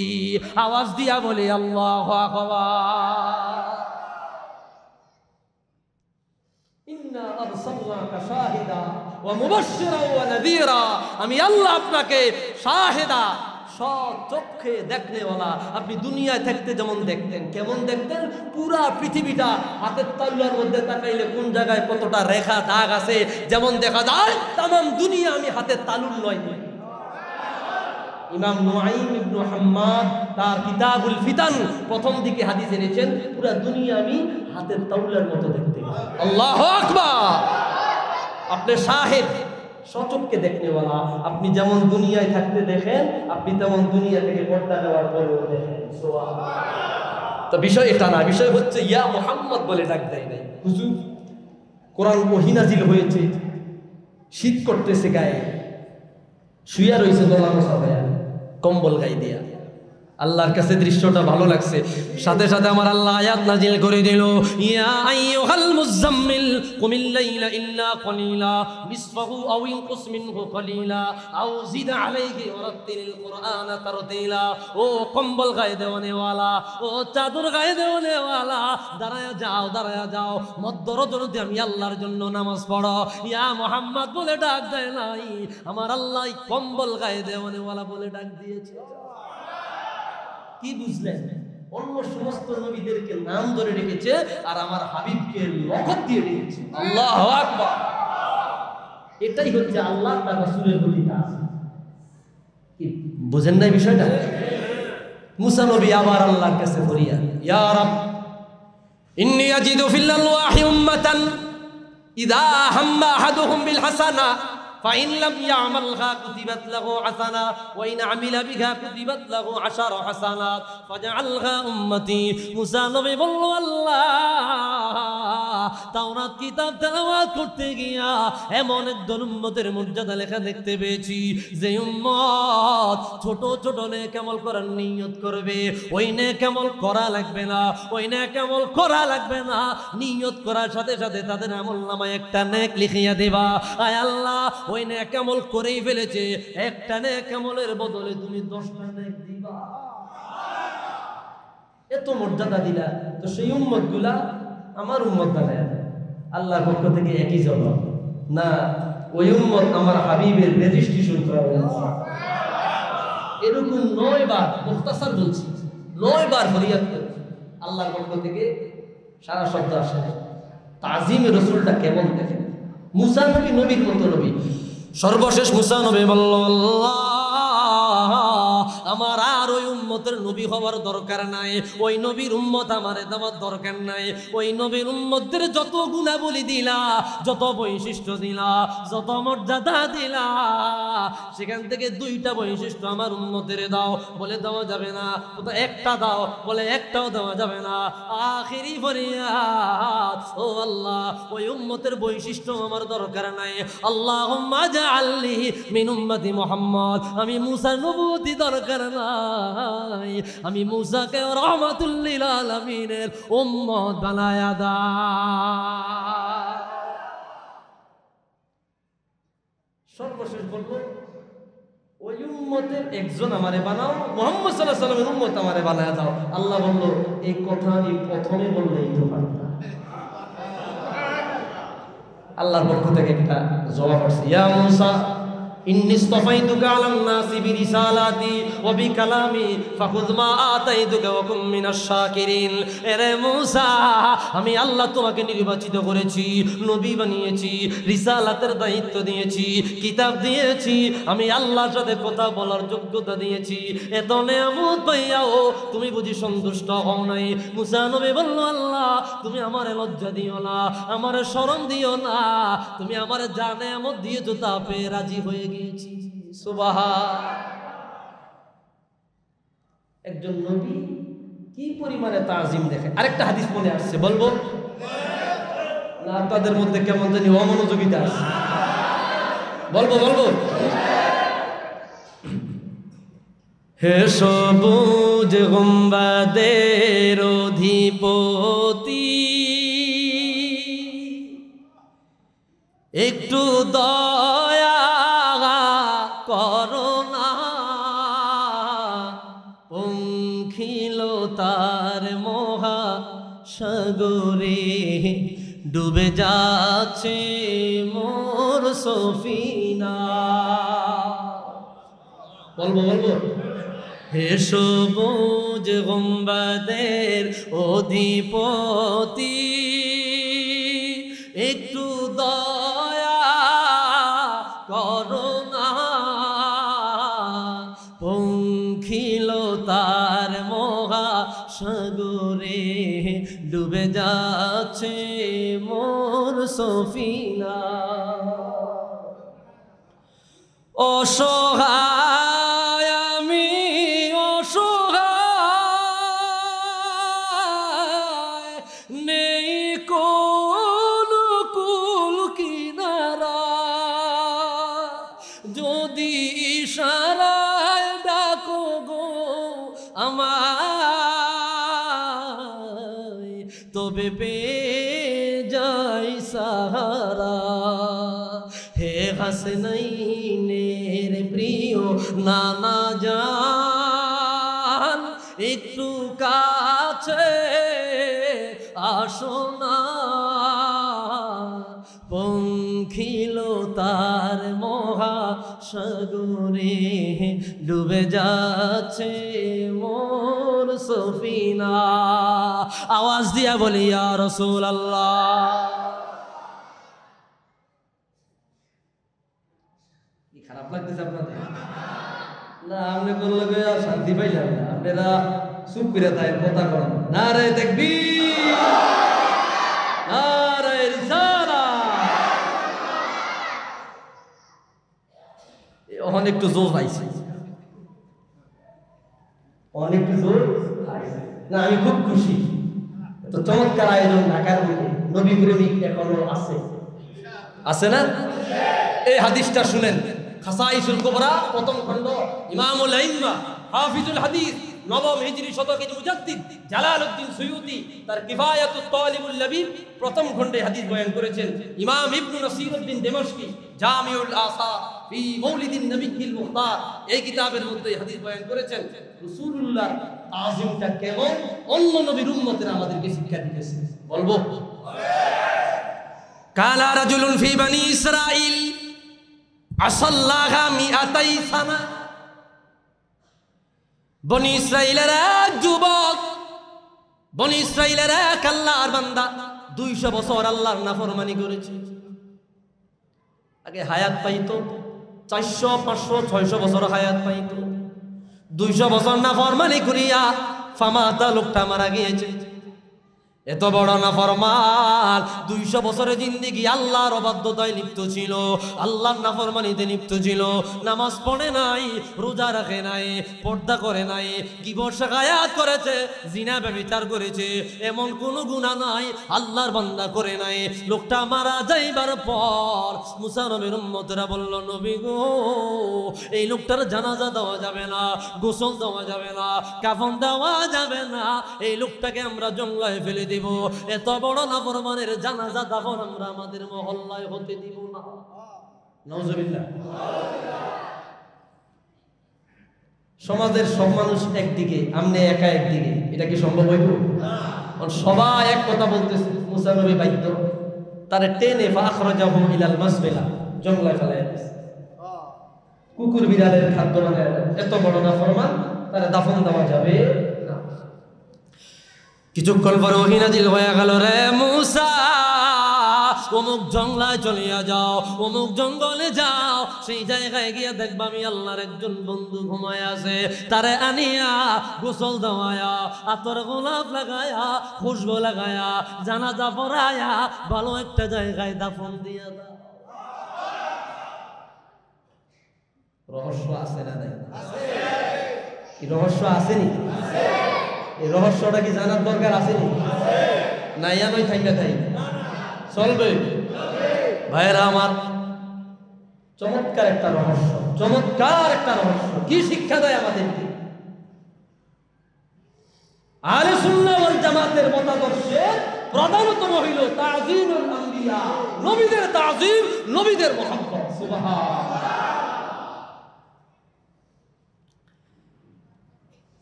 আওয়াজ দিয়া বলি আল্লাহু আকবার। ইন্না আরসালনাকা শাহিদা ওয়া মুবাশশিরান ওয়া নাযীরা, আমি আল্লাহ আপনাকে শাহিদা, চোখে দেখনেওয়ালা। আপনি দুনিয়ায় থাকতে যেমন দেখতেন, কেমন দেখতেন? পুরা পৃথিবীটা হাতের তালুয়ার মধ্যে তাকাইলে কোন জায়গায় কতটা রেখা দাগ আছে যেমন দেখা যায়, তামাম দুনিয়া আমি হাতের তালুর নয়। ইমাম নুআইম ইবনে হাম্মাদ তার কিতাবুল ফিতান প্রথম দিকে হাদিস এনেছেন, পুরা দুনিয়া আমি হাতের তালুর মতো দেখতে। আল্লাহু আকবার। আপনি শাহিদ, সচক্ষে দেখনেওয়ালা। আপনি যেমন দুনিয়ায় থাকতে দেখেন, আপনি তেমন দুনিয়া থেকে পর্দা দেওয়ার পরেও দেখেন। তো বিষয় এটা না, বিষয় হচ্ছে ইয়া মুহাম্মদ বলে ডাক দেয় নাই। হুজুর, কোরআন ওহী নাজিল হয়েছে, শীত করতেছে, গায়ে শুইয়া রয়েছে দোলানো সবাই, কম্বল গায়ে দিয়া। আল্লাহর কাছে দৃশ্যটা ভালো লাগছে, সাথে সাথে আমার আল্লাহ আয়াত নাজিল করে দিল, ইয়া আইয়ুহাল মুযাম্মিল কুমিল লাইলা ইল্লা কলিলা নিসফাহু আও ইনকুস মিনহু কলিলা আও জিদ আলাইহি ওয়ারাত্তিলিল কুরআনা তারতিলা। ও কম্বল গায়ে দেওয়ানেওয়ালা, ও চাদর গায়ে দেওয়ানেওয়ালা, দাঁড়ায়া যাও, দাঁড়ায়া যাও, মধ্য রজনীতে আমি আল্লাহর জন্য নামাজ পড়ো। ইয়া মুহাম্মদ বলে ডাক দেয় নাই, আমার আল্লাহ কম্বল গায়ে দেওয়ানেওয়ালা বলে ডাক দিয়েছে। কি বুঝলেন? অন্য সমস্ত নবীদেরকে নাম ধরে রেখেছে, আর আমার হাবিবকে লকব দিয়ে রেখেছে। আল্লাহু আকবার। এটাই হচ্ছে আল্লাহ তার রাসূলের প্রতি তাআযীম। কি বুঝেন না বিষয়টা? মুসা নবী আবার আল্লাহর কাছে ফরিয়াদ, ইয়া রাব ইন্নী আজিদু ফিল আলওয়াহি উম্মাতান ইযা হাম্মা আহাদুহুম বিল হাসানা فإن لم يعملها كتبت له حسنة وإن عمل بها كتبت له 10 حسنات فجعلها أمتي। মুসা নবী বলল, আল্লাহ, তাওরাত কিতাব তেলাওয়াত করতে গিয়া এমন একজন উম্মতের মর্যাদা লেখা দেখতে পেয়েছি, যে উম্মত ছোট ছোট নেক আমল করার নিয়ত করবে, ওই নেক আমল করা লাগবে না, ওই নেক আমল করা লাগবে না, নিয়ত করার সাথে সাথে তাদের আমলনামায় একটা নেক লিখিয়া দেবা। আয় আল্লাহ, ওই নেক আমল করেই ফেলেছে, একটা নেক আমলের বদলে তুমি 10টা নেক দিবা। এত মর্যাদা দিলা, তো সেই উম্মত গুলা আমার উম্মত বানায় আল্লাহর পক্ষ থেকে একই জবাব না, ওই উম্মত আমার হাবিবের রেজিস্ট্রেশন করা হয়েছে। এরকম 9 বার, মুখতাসার বলছি, 9 বার ফরিয়াদ করেছে আল্লাহর পক্ষ থেকে। সারা শব্দ আসে তাজিমে রাসূলটা কেমন দেখেন। মুসা নবী নবীর মতো নবী। সর্বশেষ মুসা নবী বলল, আল্লাহ, আমার আর ওই উম্মতের নবী হওয়ার দরকার নাই, ওই নবীর উম্মত আমার দেওয়ার দরকার নাই। ওই নবীর উম্মতদের যত গুণাবলী দিলা, যত বৈশিষ্ট্য দিলা, যত মর্যাদা দিলা, সেখান থেকে 2টা বৈশিষ্ট্য আমার উম্মতের দাও। বলে দেওয়া যাবে না। একটা দাও, বলে একটাও দেওয়া যাবে না। আখিরি ফরিয়াদ, ও আল্লাহ, ওই উম্মতের বৈশিষ্ট্য আমার দরকার নাই। আল্লাহুম্মা জাআলনি মিন উম্মতি মুহাম্মদ। আমি মুসা নবুয়তি দরকার নাই, আমি মুসাকে রাহমাতুল লিল আলামিনের উম্মত বানায়া দাও। সর্বশেষ বলবো, ওই উম্মতের একজন আমারে বানাও, মুহাম্মদ সাল্লাল্লাহু আলাইহি ওয়াসাল্লামের উম্মত আমারে বানায়া দাও। আল্লাহ বলল, এই কথা আমি প্রথমে বললেই তো পারতাম। আল্লাহর পক্ষ থেকে একটা জবাব আসছে, ইয়া মুসা ইন্নী ইসতাফাইতুকা আলান নাসি বিরিসালাতি ওয়া বিকালামি ফাখুয মা আতাইতুকা ওয়া কুম মিনাশ শাকিরিন। এরে মূসা, আমি আল্লাহ তোমাকে নির্বাচিত করেছি, নবী বানিয়েছি, রিসালাতের দায়িত্ব দিয়েছি, কিতাব দিয়েছি, আমি আল্লাহর সাথে কথা বলার যোগ্যতা দিয়েছি। এত নেয়ামত পাইয়াও তুমি বুঝি সন্তুষ্ট হও নাই? মূসা নবী বলল, আল্লাহ তুমি আমারে লজ্জা দিও না, আমারে শরম দিও না, তুমি আমারে যা নেয়ামত দিয়েছো তা পেয়ে রাজি হয়ে গিয়েছি। সুবহান। একজন নবী কি পরিমাণে তাজিম দেখে। আরেকটা হাদিস মনে আসছে, বলবো না? তাদের মধ্যে কেমন জানি অমনোযোগিতা আছে। বলবো বলবো হে সবুজ গম্বাদের অধিপতি, একটু দয়া করো না, পঙ্খিলতার মহা সাগরে ডুবে যাচ্ছে মোর সফিনা। বলবো বলবো হে সবুজ গম্বাদের অধিপতি, একটু দয়া করো না, পঙ্খিলতার মহা সাগরে ডুবে যাচ্ছে মোর সফিনা। অসহায় আমি, অসহায়, নেই কোন কুল কিনারা, যদি ইশারায় ডাকো গো আমায়, তবে পেয়ে যাই সাহারা। হে হাসনাইনের প্রিয় নানা জান, একটু কাছে আসো না, পঙ্খিলতার মহা সাগরে ডুবে যাচ্ছে মোর সফিনা। আওয়াজ দিয়া বলি ইয়া রাসূলুল্লাহ। খারাপ লাগতেছে আপনাদের? না, আপনি বললে শান্তি পাইলাম না। আপনারা চুপ করে থাকেন, কথা করেন। নারে তাকবীর, নারে রিসালাত। অনেক একটু জোর আইছে, অনেক একটু জোর আইছে না? আমি খুব খুশি। তো চমৎকার আয়োজন ঢাকার বুকে, নবী প্রেমিক এখনো আছে, আছে না? এই হাদিসটা শুনেন, খাসাইসুল কুবরা প্রথম খণ্ড, ইমামুল আইম্মা হাফিজুল হাদিস নবম হিজরি শতকের মুজাদ্দিদ জালালউদ্দিন সুয়ুতি তার কিফায়াতুত তালিবুল লাবিব প্রথম খণ্ডে হাদিস বয়ান করেছেন। ইমাম ইবনে নাসিরউদ্দিন দিমাশকি জামিউল আসার ফি মৌলিদিন নবিয়্যিল মুখতার এই কিতাবের মধ্যে হাদিস বয়ান করেছেন। রাসূলুল্লাহর তাজিমটা কেমন অন্য নবীর উম্মতেরা আমাদেরকে শিক্ষা দিতেছে। বলবো কালা রাজুলুন ফি বনি ইসরাইল আসাল্লাহা মিআতাই সানা। বনি ইসরাইলের এক যুবক, বনি ইসরাইলের এক আল্লাহর বান্দা 200 বছর আল্লাহর নাফরমানি করেছে। আগে হায়াত পাইতো 400, 500, 600 বছর হায়াত পাইতো। 200 বছর নাফরমানি করিয়া ফামাতা লোকটা মারা গিয়েছে। এত বড় নাফরমান 200 বছরের জিন্দেগি আল্লাহর অবাধ্যতায় লিপ্ত ছিল, আল্লাহর নাফরমানিতে লিপ্ত ছিল। নামাজ পড়ে নাই, রোজা রাখে নাই, পর্দা করে নাই, গীবত শাকায়াত করেছে, জিনা ব্যভিচার করেছে, এমন কোন গুনাহ নাই আল্লাহর বান্দা করে নাই। লোকটা মারা যাইবার পর মুসা নবীর উম্মতেরা বলল, নবী গো, এই লোকটার জানাজা দেওয়া যাবে না, গোসল দেওয়া যাবে না, কাফন দেওয়া যাবে না, এই লোকটাকে আমরা জঙ্গলায় ফেলে দিব। এত বড় নাফরমানের জানাজা দাফন আমরা আমাদের মহল্লায় হতে দিব না। নাউজুবিল্লাহ। সমাজের সব মানুষ একদিকে, আমনে একা একদিকে, এটা কি সম্ভব হইব? সবাই এক কথা বলতেছে, মুসা নবী বাধ্য তারে টেনে ফাখরাজাহু ইলাল মাসবিলা, জঙ্গলায় ফেলাইয়া দিয়েছে। কুকুর বিড়ালের খাদ্য মানে এত বড় নাফরমান, তারা দাফন দেওয়া যাবে না। কিছুক্ষণ পরে ওহী নাযিল হয়ে গেল, রে মূসা অমুক জঙ্গলায় চলিয়া যাও, অমুক জঙ্গলে যাও, সেই জায়গায় গিয়ে দেখবা আমি আল্লাহর একজন বন্ধু ঘুমায় আছে, তারে আনিয়া গোসল দেওয়ায়া, আতর গোলাপ লাগায়া, খুশবু লাগায়া, জানাজা পড়ায়া ভালো একটা জায়গায় দাফন দিয়া দাও। রহস্য আছে না নাই? কি রহস্য আসেনি? এই রহস্যটা কি জানার দরকার আসেনি? নাই আমি থাইকা থাই চলবে ভাইরা আমার। চমৎকার একটা রহস্য, চমৎকার একটা রহস্য। কি শিক্ষা দেয় আমাদেরকে? আহলে সুন্নাহ ওয়াল জামাতের মতাদর্শে প্রধানতম হইল তাযীমুল আম্বিয়া, নবীদের তাযীম, নবীদের মুহাব্বত। সুবহানাল্লাহ।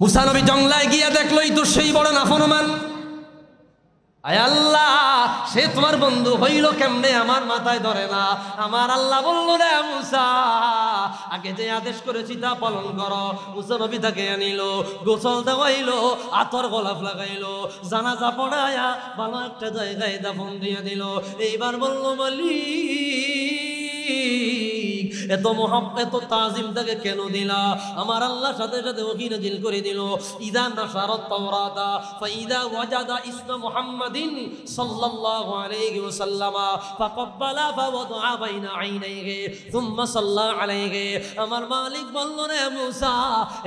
মুসা নবী জঙ্গলায় গিয়ে দেখলোই তো সেই বড় নাফরমান। আয় আল্লাহ, সে তোমার বন্ধু হইল কেমনে আমার মাথায় ধরে না। আমার আল্লাহ বলল, রে মুসা, আগে যে আদেশ করেছি তা পালন করো। মুসা নবী তাকে আনিল, গোসল দেওয়াইলো, আতর গোলাপ লাগাইলো, জানাজা পড়ায়া ভালো একটা জায়গায় দাফন দিয়ে দিল। এইবার বলল, মালিক, এত এত তাজিম তাকে কেন দিলা? আমার আল্লাহ সাথে সাথে ওহী নাযিল করে দিল, ইদা নাশারাত তাওরাতা ফাইদা ওয়াজাদা ইসমা মুহাম্মাদিন সাল্লাল্লাহু আলাইহি ওয়াসাল্লাম ফাকাব্বালা ফাওয়াদা বাইনা আইনাইহি সুম্মা সাল্লা আলাইহি। আমার মালিক বলল, রে মুসা,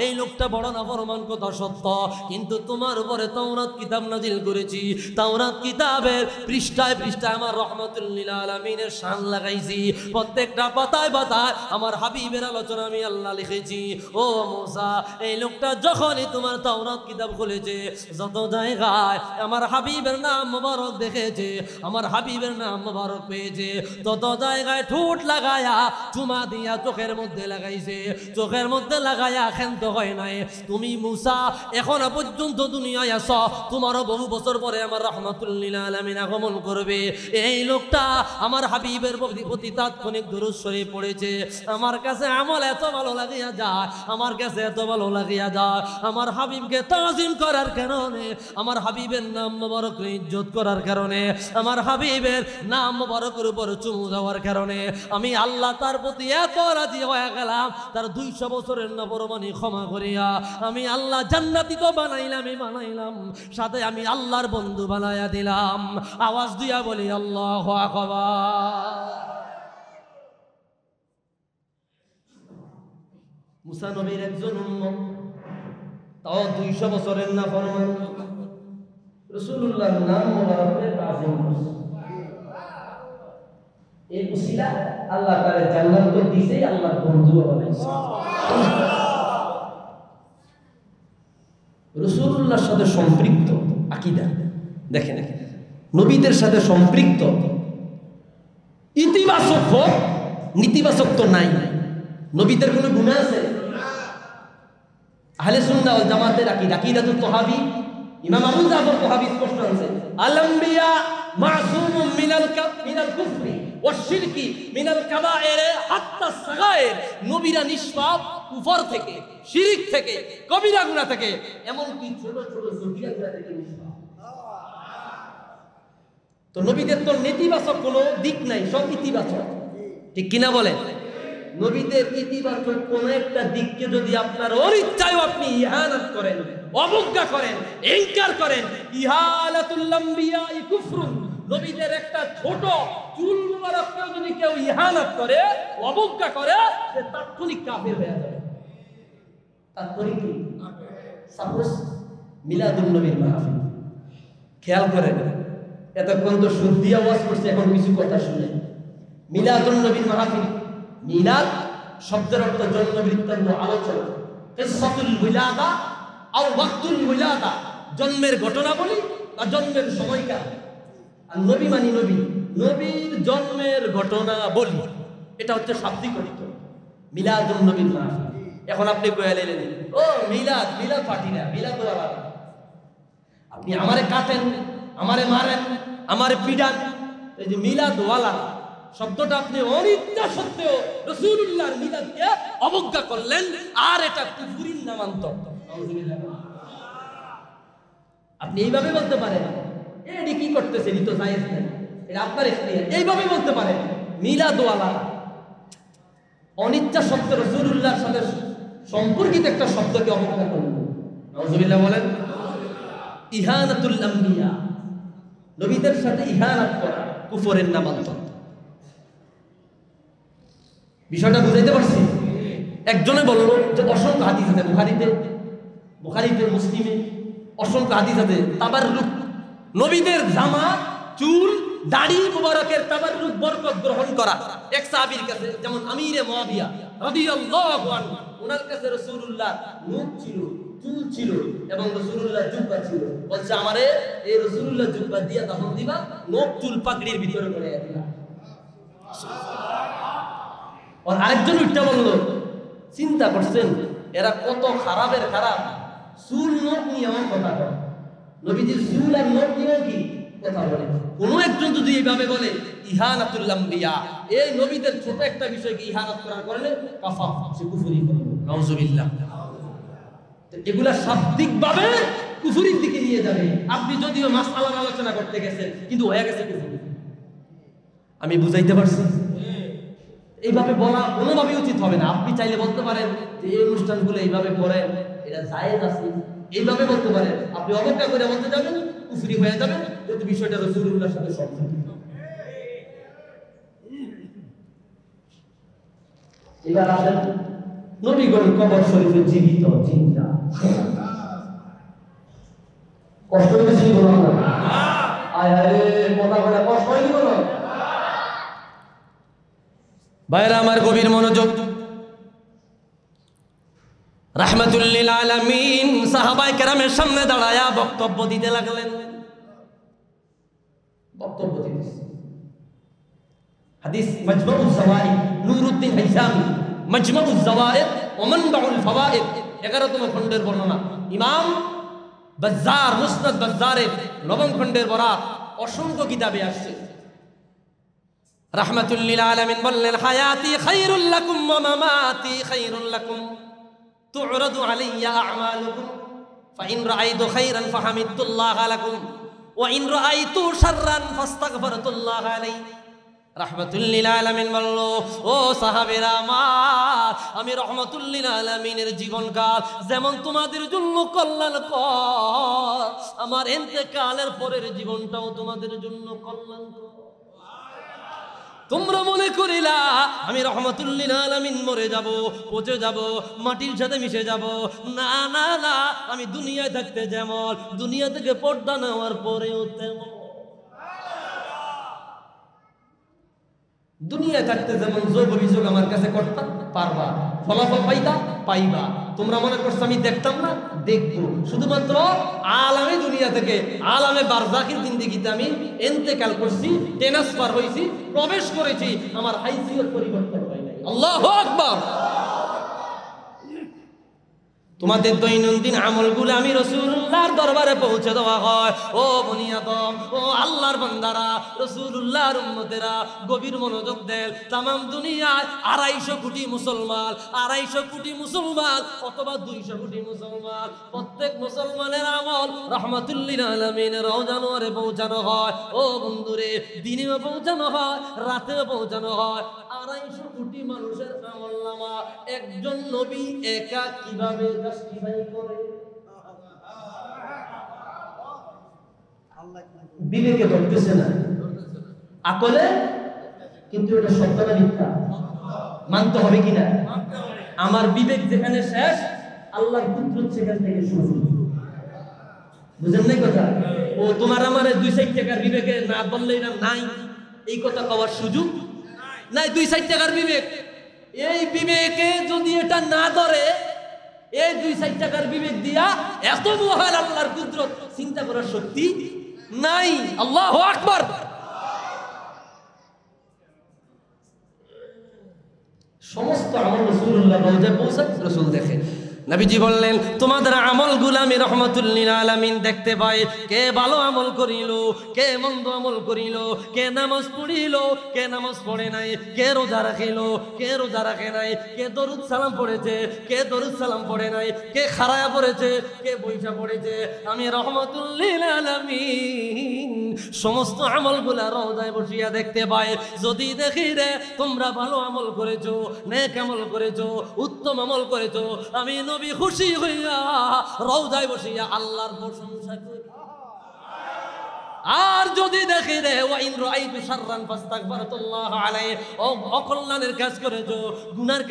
এই লোকটা বড় নাফরমান কথা সত্য, কিন্তু তোমার উপরে তাওরাত কিতাব নাযিল করেছি। তাওরাত কিতাবের পৃষ্ঠায় পৃষ্ঠায় আমার রাহমাতুল লিল আলামিনের শান লাগাইছি। প্রত্যেকটা পাতায় পাতায় আমার হাবিবের আলোচনা আমি আল্লাহ লিখেছি। ও মুসা, এই লোকটা যখনই তোমার তাওরাত কিতাব খুলেছে, যত জায়গায় আমার হাবিবের নাম মোবারক দেখেছে, আমার হাবিবের নাম মোবারক পেয়েছে, তত জায়গায় ঠোঁট লাগায়া চুমা দিয়া চোখের মধ্যে লাগাইছে। চোখের মধ্যে লাগায়া ক্ষান্ত হয় নাই। তুমি মুসা এখনো পর্যন্ত দুনিয়ায় আছো, তোমারও বহু বছর পরে আমার রাহমাতুল লিল আলামিন আগমন করবে। এই লোকটা আমার হাবিবের প্রতি তাৎক্ষণিক দুরূদ শরীফ পড়েছে। আমার কাছে আমল এত ভালো লাগিয়া যায়, আমার কাছে এত ভালো লাগিয়া যায়, আমার হাবিবকে তাজিম করার কারণে, আমার হাবিবের নাম মোবারক ইজ্জত করার কারণে, আমার হাবিবের নাম মোবারকের উপর চুমু দেওয়ার কারণে আমি আল্লাহ তার প্রতি এত রাজি হয়ে গেলাম, তার 200 বছরের নাফরমানি ক্ষমা করিয়া আমি আল্লাহ জান্নাতি তো বানাইলাম, সাথে আমি আল্লাহর বন্ধু বানাইয়া দিলাম। আওয়াজ দিয়া বলি আল্লাহু আকবার। মুসা নবীর একজন উম্মত, তাও 200 বছরের নাফরমান, রাসূলুল্লাহর নাম মোবারকে তাজিম করছে। এই উসিলা আল্লাহ তাআলা জান্নাত তো দিয়েছে, আল্লাহর বন্ধু বানাইছে। রাসূলুল্লাহর সাথে সম্পৃক্ত আকীদা দেখেন, নবীদের সাথে সম্পৃক্ত ইতিবাচক হোক, নেতিবাচক তো নাই। নবীদের কোনো গুনাহ আছে? আহলে সুন্নাহ ওয়াল জামাতের আকীদা, আকীদাতুত তাহাবী, ইমাম আবু জাফর তাহাবী স্পষ্ট আছে, আল আম্বিয়া মাসুমুম মিনাল কুফরি ওয়াশ শিরকি মিনাল কাবায়ের হাত্তা সাগায়ের। নবীরা নিষ্পাপ কুফর থেকে, শিরক থেকে, কবিরা গুনাহ থেকে, এমনকি ছোট ছোট জটিল গুনাহ থেকে নিষ্পাপ। তো নবীদের তো নেতিবাচক কোনো দিক নাই, সব ইতিবাচক, ঠিক কিনা বলেন? নবীদের ইতিবাচক কোন একটা দিককে যদি আপনার অনিচ্ছায় আপনি ইহানাত করেন, অবজ্ঞা করেন, ইনকার করেন, ইহালাতুল আম্বিয়া কুফরুন। নবীদের একটা ছোট চুল মুবারককেও যদি কেউ ইহানাত করে, অবজ্ঞা করে, সে তাৎক্ষণিক কাফের হয়ে যাবে। তাৎক্ষণিক কি? সাপোজ মিলাদুন নবীর মাহফিল, খেয়াল করেন, এতক্ষণ তো শুদ্ধি আওয়াজ করছে, এখন কিছু কথা শুনে। মিলাদুন নবীর মাহফিল, মিলাদ শব্দের অর্থ জন্ম বৃত্তান্ত, আলোচনা, কিসসাতুল উলাদা আও ওয়াক্তুল উলাদা, জন্মের ঘটনা বলি বা জন্মের সময়কাল। আর নবী মানি নবী, নবীর জন্মের ঘটনা বলি, এটা হচ্ছে শাব্দিক অর্থ মিলাদুন নবীর মাহফিল। এখন আপনি কয়ে নিলেন, ও মিলাদ, মিলাদ পার্টি না, মিলাদ ওয়ালা। আপনি আমারে কাটেন, আমারে মারেন, আমারে পিডান, এই যে মিলাদ ওয়ালা, শব্দটা আপনি অনিচ্ছা সত্ত্বেও রাসূলুল্লাহর মিলাদকে অবজ্ঞা করলেন, আর এটা কুফরির নামান্তর। আপনি এইভাবে বলতে পারেন, এটি কি করতেছে, এটি তো জায়েজ নাই, এটা আপনার ইখতিয়ার, এইভাবে বলতে পারেন। মিলাদওয়ালা অনিচ্ছা সত্ত্বেও রাসূলুল্লাহর সাথে সম্পর্কিত একটা শব্দকে অবজ্ঞা করলেন। নাউযুবিল্লাহ বলেন। ইহানাতুল আম্বিয়া, নবীদের সাথে ইহানাত করা কুফরের নামান্তর। বিষয়টা বুঝাইতে পারছি? একজনে বলল যে অসংখ্য হাদিস আছে বুখারীতে মুসলিমে অসংখ্য হাদিস আছে তাবাররুক, নবীদের জামা চুল দাড়ি মুবারকের তাবাররুক বরকত গ্রহণ করা। এক সাহাবীর কাছে, যেমন আমিরে মুআবিয়া রাদিয়াল্লাহু আনহু, ওনার কাছে রাসূলুল্লাহ মুখ ছিল, চুল ছিল এবং রাসূলুল্লাহ জুব্বা ছিল। বলছে আমারে এই রাসূলুল্লাহ জুব্বা দিয়া দাফন দিবা, নখ চুল পাগড়ির ভিতরে করে দিবা। আর আরেকজন উঠতে বলল, চিন্তা করছেন এরা কত খারাপের খারাপ, চুল নখ নিয়ে আমার কথা বলে, নবীজির চুল আর নখ নিয়ে কি কথা বলে। কোন একজন যদি এইভাবে বলে ইহানাতুল আম্বিয়া, এই নবীদের ছোট একটা বিষয়কে ইহানাত করার কারণে কাফা, সে কুফরি করবে। নাউযুবিল্লাহ। এগুলা শাব্দিকভাবে কুফরির দিকে নিয়ে যাবে। আপনি যদিও মাসআলার আলোচনা করতে গেছেন, কিন্তু হয়ে গেছে কুফরি। আমি বুঝাইতে পারছি? এইভাবে বলা কোনোভাবেই উচিত হবে না। আপনি চাইলে বলতে পারেন যে এই অনুষ্ঠানগুলো এইভাবে করেন, এটা জায়েজ আছে, এইভাবে বলতে পারেন। আপনি অবজ্ঞা করে বলতে যাবেন, কুফরি হয়ে যাবেন, যেহেতু বিষয়টা রাসূলুল্লাহর সাথে সম্পর্কিত। এবার আসেন নবীগণ কবর শরীফে জীবিত, জিন্দা। কষ্ট হয়েছে বলো না? আয় আরে কথা বলে কষ্ট হয়নি বলো? ভাইরা আমার, গভীর মনোযোগ। রাহমাতুল লিল আলামিন সাহাবায়ে কেরামের সামনে দাঁড়ায়া বক্তব্য দিতে লাগলেন। বক্তব্য দিতেছে হাদিস মাজমাউজ যাওয়ায়েদ, নুরউদ্দিন হাইসামি, মাজমাউজ যাওয়ায়েদ ওয়া মানবাউল ফাওয়ায়েদ, 11তম খণ্ডের বর্ণনা। ইমাম বাজ্জার, মুসনাদ বাজ্জারের 9ম খণ্ডের বরাত, অসংখ্য কিতাবে আসছে। রাহমাতুল লিল আলামিন বললেন, হায়াতি খায়রুল লাকুম ওয়া মামাতি খায়রুল লাকুম, তু'রাদু আলাইয়া আ'মালুকুম, ফাইন রাআইতু খায়রান ফাহামিদতুল্লাহ লাকুম ওয়া ইন রাআইতু শাররান ফাস্তাগফারতুল্লাহ আলাইহি। রাহমাতুল লিল আলামিন বলল, ও সাহাবীরা আমার, আমি রাহমাতুল লিল আলামিনের জীবনকাল যেমন তোমাদের জন্য কল্যাণকর, আমার ইন্তেকালের পরের জীবনটাও তোমাদের জন্য কল্যাণকর। তোমরা মনে করিলা আমি রাহমাতুল লিল আলামিন মরে যাব, পচে যাব, মাটির সাথে মিশে যাব। না না না, আমি দুনিয়ায় থাকতে যেমন, দুনিয়া থেকে পর্দা নেওয়ার পরেও তেমন। দুনিয়ায় থাকতে যেমন যোগ অভিযোগ আমার কাছে করতে পারবা, ফলাফল পাইবা। তোমরা মনে করছো আমি দেখতাম না? দেখবো। শুধুমাত্র আলামে দুনিয়া থেকে আলামে বারজাখির জিন্দেগিতে আমি ইন্তেকাল করছি, ট্রান্সফার হয়েছি, প্রবেশ করেছি, আমার হাইসিয়ত পরিবর্তন হয় নাই। আল্লাহু আকবার। তোমাদের দৈনন্দিন আমলগুলো আমি রাসূলুল্লাহর দরবারে পৌঁছে দেওয়া হয়। ও বনি আদম, ও আল্লাহর বান্দারা, রাসূলুল্লাহর উম্মতেরা, গভীর মনোযোগ দেন। তাম দুনিয়ায় 250 কোটি মুসলমান, 250 কোটি মুসলমান অথবা 200 কোটি মুসলমান, প্রত্যেক মুসলমানের আমল রাহমাতুল লিল আলামিনের রওজানোরে পৌঁছানো হয়। ও বন্ধুরে, দিনেও পৌঁছানো হয়, রাতেও পৌঁছানো হয়। 250 কোটি মানুষের আমলনামা একজন নবী একা কিভাবে জাস্টিফাই করে? বিবেকে ধরতেছে না, আকলে, কিন্তু এটা সত্য না মিথ্যা মানতে হবে কিনা? আমার বিবেক যেখানে শেষ, আল্লাহর কুদরত সেখান থেকে শুরু। বুঝেন নাই কথা? ও তোমার আমার 2-4 টাকার বিবেকে না বললে না নাই, এই কথা কওয়ার সুযোগ নাই। 2-4 টাকার বিবেক, এই বিবেকে যদি এটা না ধরে, এই 2-4 টাকার বিবেক দিয়া এত মহান আল্লাহর কুদরত চিন্তা করার শক্তি নাই। আল্লাহু আকবার। সমস্ত আমল রাসূলুল্লাহ রওজায় পৌঁছায়, রাসূল দেখে। নবীজি বললেন তোমাদের আমলগুলো আমি রহমাতুল লিল আলামিন দেখতে পাই। কে ভালো আমল করিল, কে মন্দ আমল করিল, কে নামাজ পড়িল, কে নামাজ পড়ে নাই, কে রোজা রাখিল, কে রোজা রাখে নাই, কে দরুদ সালাম পড়েছে, কে দরুদ সালাম পড়ে নাই, কে খাড়ায়া পড়েছে, কে বইসা পড়েছে। আমি রহমাতুল লিল আলামিন সমস্ত আমলগুলা রওজায় বসিয়া দেখতে পাই। যদি দেখি রে তোমরা ভালো আমল করেছো, নেক আমল করেছো, উত্তম আমল করেছো, আমি নবী খুশি হইয়া রওজায় বসিয়া আল্লাহর প্রশংসা করি। আর যদি দেখি রে ওয়াইন রাআইতু শাররান ফাস্তাগফিরুল্লাহ আলাইহি, অকল্যাণের কাজ করেছো, গুনার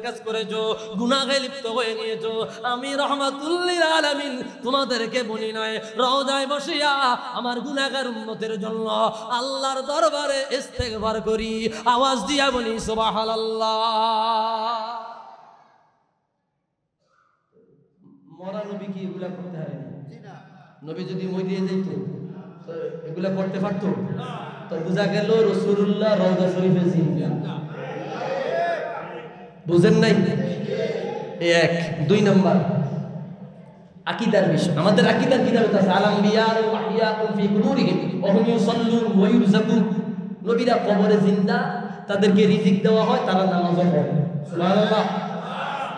কাজ করেছো, গুনাহে লিপ্ত হয়ে গিয়েছো, আমি রহমাতুল লিল আলামিন তোমাদেরকে বলি নাই, রওজায় বসিয়া আমার গুনাহগার উম্মতের জন্য আল্লাহর দরবারে ইস্তেগফার করি। আওয়াজ দিয়া বলি সুবহানাল্লাহ। মরা নবী কি এগুলা করতে হয় না? নবী যদি মই দিয়ে যাইত তো এগুলা করতে পারতো? তো বুঝা গেল রাসূলুল্লাহ রওজা শরীফে ছিলেন। বুঝেন নাই? এক। দুই নাম্বার আকীদার বিষয়। আমাদের আকীদার কিতাবে আছে আল আম্বিয়া ওয়া আহইয়াউন ফি কুবুরিহিম ওয়া হুম ইউসাল্লুন ওয়া ইউরযাকুন। নবীরা কবরে জিন্দা, তাদেরকে রিজিক দেওয়া হয়, তারা নামাজও পড়ে। সুবহানাল্লাহ।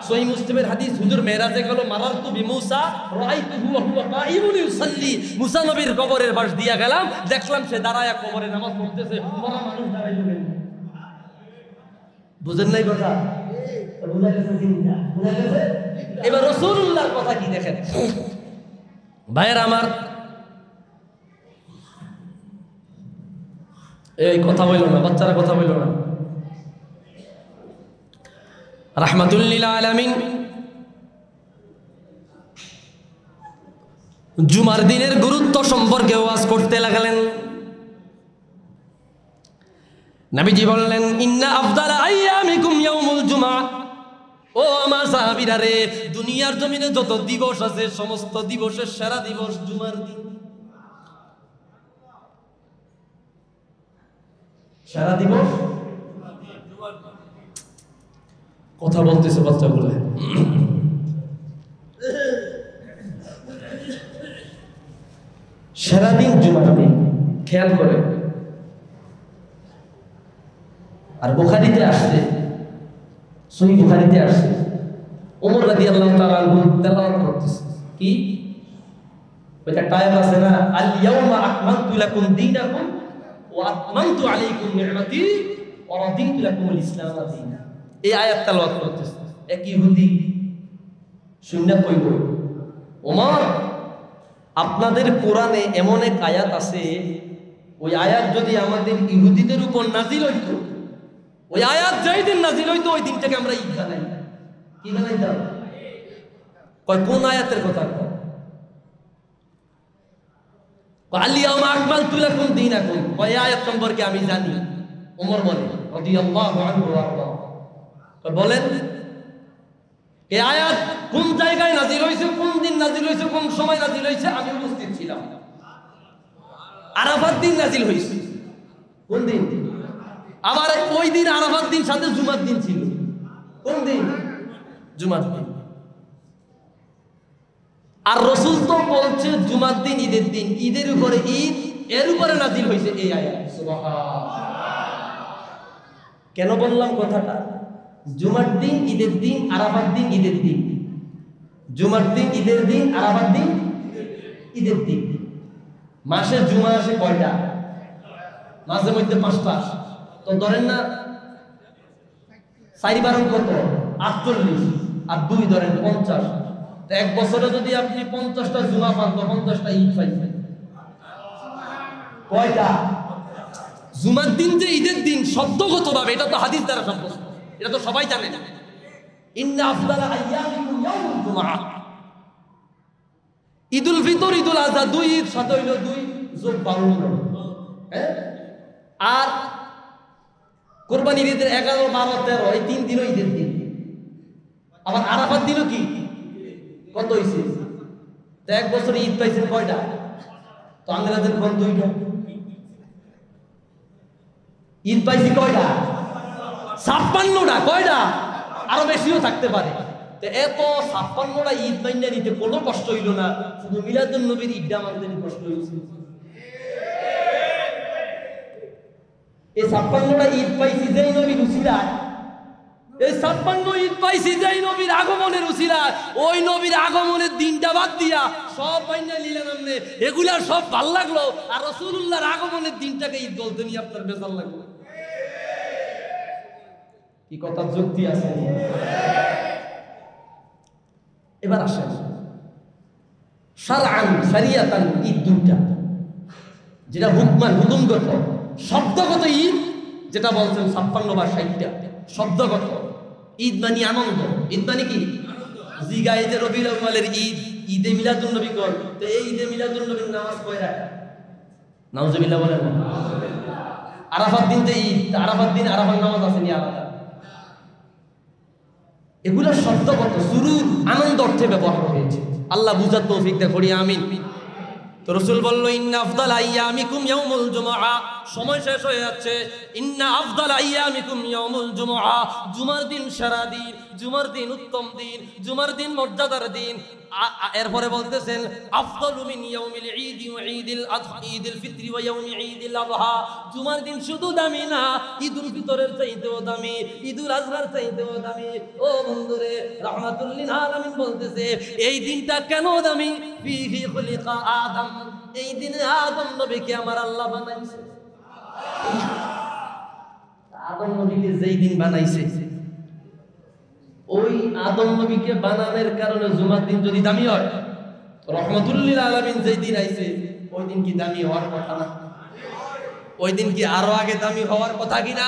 সহিহ মুসলিমের হাদিস, হুজুর মেরাজে গেল, মারারতু বিমূসা রাআইতুহু ওয়া হুয়া কাঈমুন ইউসাল্লি। মুসা নবীর কবরের পাশ দিয়া গেলাম, দেখলাম সে দাঁড়ায়া কবরে নামাজ পড়তেছে। মরা মানুষ দাঁড়াইলো কেন? বুঝেন নাই কথা? বুঝা গেছে জিন্দা, বুঝা গেছে। এবার রাসূলুল্লাহর কথা কি দেখেন ভাইয়ের আমার, এই কথা বললো না, বাচ্চারা কথা বললো না। রাহমাতুল লিল আলামিন জুমার দিনের গুরুত্ব সম্পর্কে ওয়াজ করতে লাগলেন। নবীজি বললেন ইন্না আফদালা আইয়ামিকুম ইয়াউমুল জুমআ। ও আমার সাহাবীরা রে, দুনিয়ার জমিনে যত দিবস আছে সমস্ত দিবসের সেরা দিবস জুমার দিন। সেরা দিবস কথা বলতেছে বাচ্চা বলে। সেরা দিন জুমার দিন, খেয়াল করে। আর বুখারীতে আসছে, সহিহ বুখারীতে আসছে, ওমর রাদিয়াল্লাহু তাআলা আনহু তেলাওয়াত করতেছে কি? ওইটা টায়ার আছে না, আল ইয়াউমা আকমালতু লাকুম দীনাকুম ওয়া আতমামতু আলাইকুম নি'মাতি ওয়া রাদিতু লাকুমুল ইসলাম দীনা। এই আয়াত তেলাওয়াত করতেছে। এক ইহুদি শুনে কইল, ওমর আপনাদের কোরআনে এমন এক আয়াত আছে, ওই আয়াত যদি আমাদের ইহুদিদের উপর নাজিল হইতো, ওই আয়াত যেই দিন নাজিল হইতো ওই দিনটাকে আমরা ঈদ বানাই। কি বানাইতাম? কয় কোন আয়াতের কথা? আল ইয়াউমা আকমালতু লাকুম দীনাকুম। কয় আয়াত সম্পর্কে আমি জানি। ওমর বলে রাদিয়াল্লাহু আনহু ওয়া আরদা, বলেন এই আয়াত কোন জায়গায় নাজিল হয়েছে, কোন দিন নাজিল হয়েছে, কোন সময় নাজিল হয়েছে? আমি উপস্থিত ছিলাম। আরাফাত দিন নাজিল হয়েছে। কোন দিন? আবার ওই দিন আরাফাত দিন সাথে জুমার দিন ছিল। কোন দিন? জুমার দিন। আর রাসূল তো বলছে জুমার দিন ঈদের দিন, ঈদের উপরে ঈদ, এর উপরে নাজিল হয়েছে এই আয়াত। সুবহানাল্লাহ। কেন বললাম কথাটা? জুমার দিন ঈদের দিন, আরাফাত দিন ঈদের দিন। জুমার দিন ঈদের দিন, আরাফাত দিন ঈদের দিন। মাসে জুমা আসে কয়টা? মাঝে মধ্যে 5টা। তো ধরেন না 4 বার কত? 48 আর 2 ধরেন 50। তো এক বছরে যদি আপনি 50টা জুমা পান তো 50টা ঈদ পাইছেন। কয়টা? জুমার দিন যে ঈদের দিন শব্দগতভাবে এটা তো হাদিস দ্বারা সাব্যস্ত, এটা তো সবাই জানে। ইন্না আফদালা আইয়ামিকুম ইয়াউমুল জুমআ। ঈদুল ফিতর, ঈদুল আযহা, 2 ঈদ, সাথে হইল 2 যোগ 12। হ্যাঁ, আর কুরবানির ঈদের 11, 12, 13 এই 3 দিনও ঈদের দিন। আবার আরাফাত দিনও কি কত হইছে? তো এক বছরে ঈদ পাইছেন কয়টা? তো আঙ্গরাদের কোন 2টা। ঈদ পাইছি কয়টা? 56টা। কয়টা? আরো বেশিও থাকতে পারে। তো এত 56টা ঈদ মাইনা নিতে কোনো কষ্ট হইল না, শুধু মিলাদুন নবীর ঈদটা মানতে কষ্ট হয়েছে। এই 56টা ঈদ পাইছি যেই নবীর উসিলায়, এই 56 ঈদ পাইছি যেই নবীর আগমনের উসিলায়, ওই নবীর আগমনের দিনটা বাদ দিয়া সব মাইনা নিলেন আপনি, এগুলা সব ভাল লাগলো, আর রাসূলুল্লাহর আগমনের দিনটাকে ঈদ বলতে নিয়ে আপনার বেজার লাগলো। কি কথা যুক্তি আছে? এবার আসেন শারআন শরিয়াতান ঈদ দুইটা, যেটা হুকমান হুকুমগত, শব্দগত ঈদ যেটা বলছেন 56 বা 60টা শব্দগত ঈদ মানে আনন্দ। ঈদ মানে কি? জিগা এই যে রবিউল আউয়ালের ঈদ, ঈদে মিলাদুন নবী কর, তো এই ঈদে মিলাদুন নবীর নামাজ কয় রাকাত? নাউজুবিল্লাহ বলেন না। আরাফাত দিন তো ঈদ, আরাফাত দিন আরাফার নামাজ আছে নি আলাদা। এগুলো শব্দগত সুরুর আনন্দ অর্থে ব্যবহার হয়েছে। আল্লাহ বুঝার তৌফিক দেন, পড়ি আমিন। তো রাসূল বলল ইন্না আফদাল আইয়ামিকুম ইয়াউমুল জুমআ, সময় শেষ হয়ে যাচ্ছে। ইন্না আফদাল আইয়ামিকুম ইয়াউমুল জুমআ, জুমার দিন সেরা দিন, জুমার দিন উত্তম দিন, জুমার দিন মর্যাদার দিন। এরপরে বলতেছেন আফদালু মিন ইয়াউমিল ঈদ ওয়া ঈদিল আযহা, ঈদুল ফিতর ওয়া ইয়াউমি ঈদিল আযহা, জুমার দিন শুধু দামি না, ঈদুল ফিতরের চাইতেও দামি, ঈদুল আযহার চাইতেও দামি। ও বন্ধুরে, রাহমাতুল লিল আলামিন বলতেছে এই দিনটা কেন দামি? ফিহি খুলিকা আদম, এই দিনে আদম নবীকে আমার আল্লাহ বানাইছে। আদম নবীকে যেই দিন বানাইছে, ওই আদম নবীকে বানানোর কারণে জুমার দিন যদি দামি হয়, রাহমাতুল লিল আলামিন যেই দিন আইছে ওই দিন কি দামি হওয়ার কথা না? ওই দিন কি আরো আগে দামি হওয়ার কথা কি না?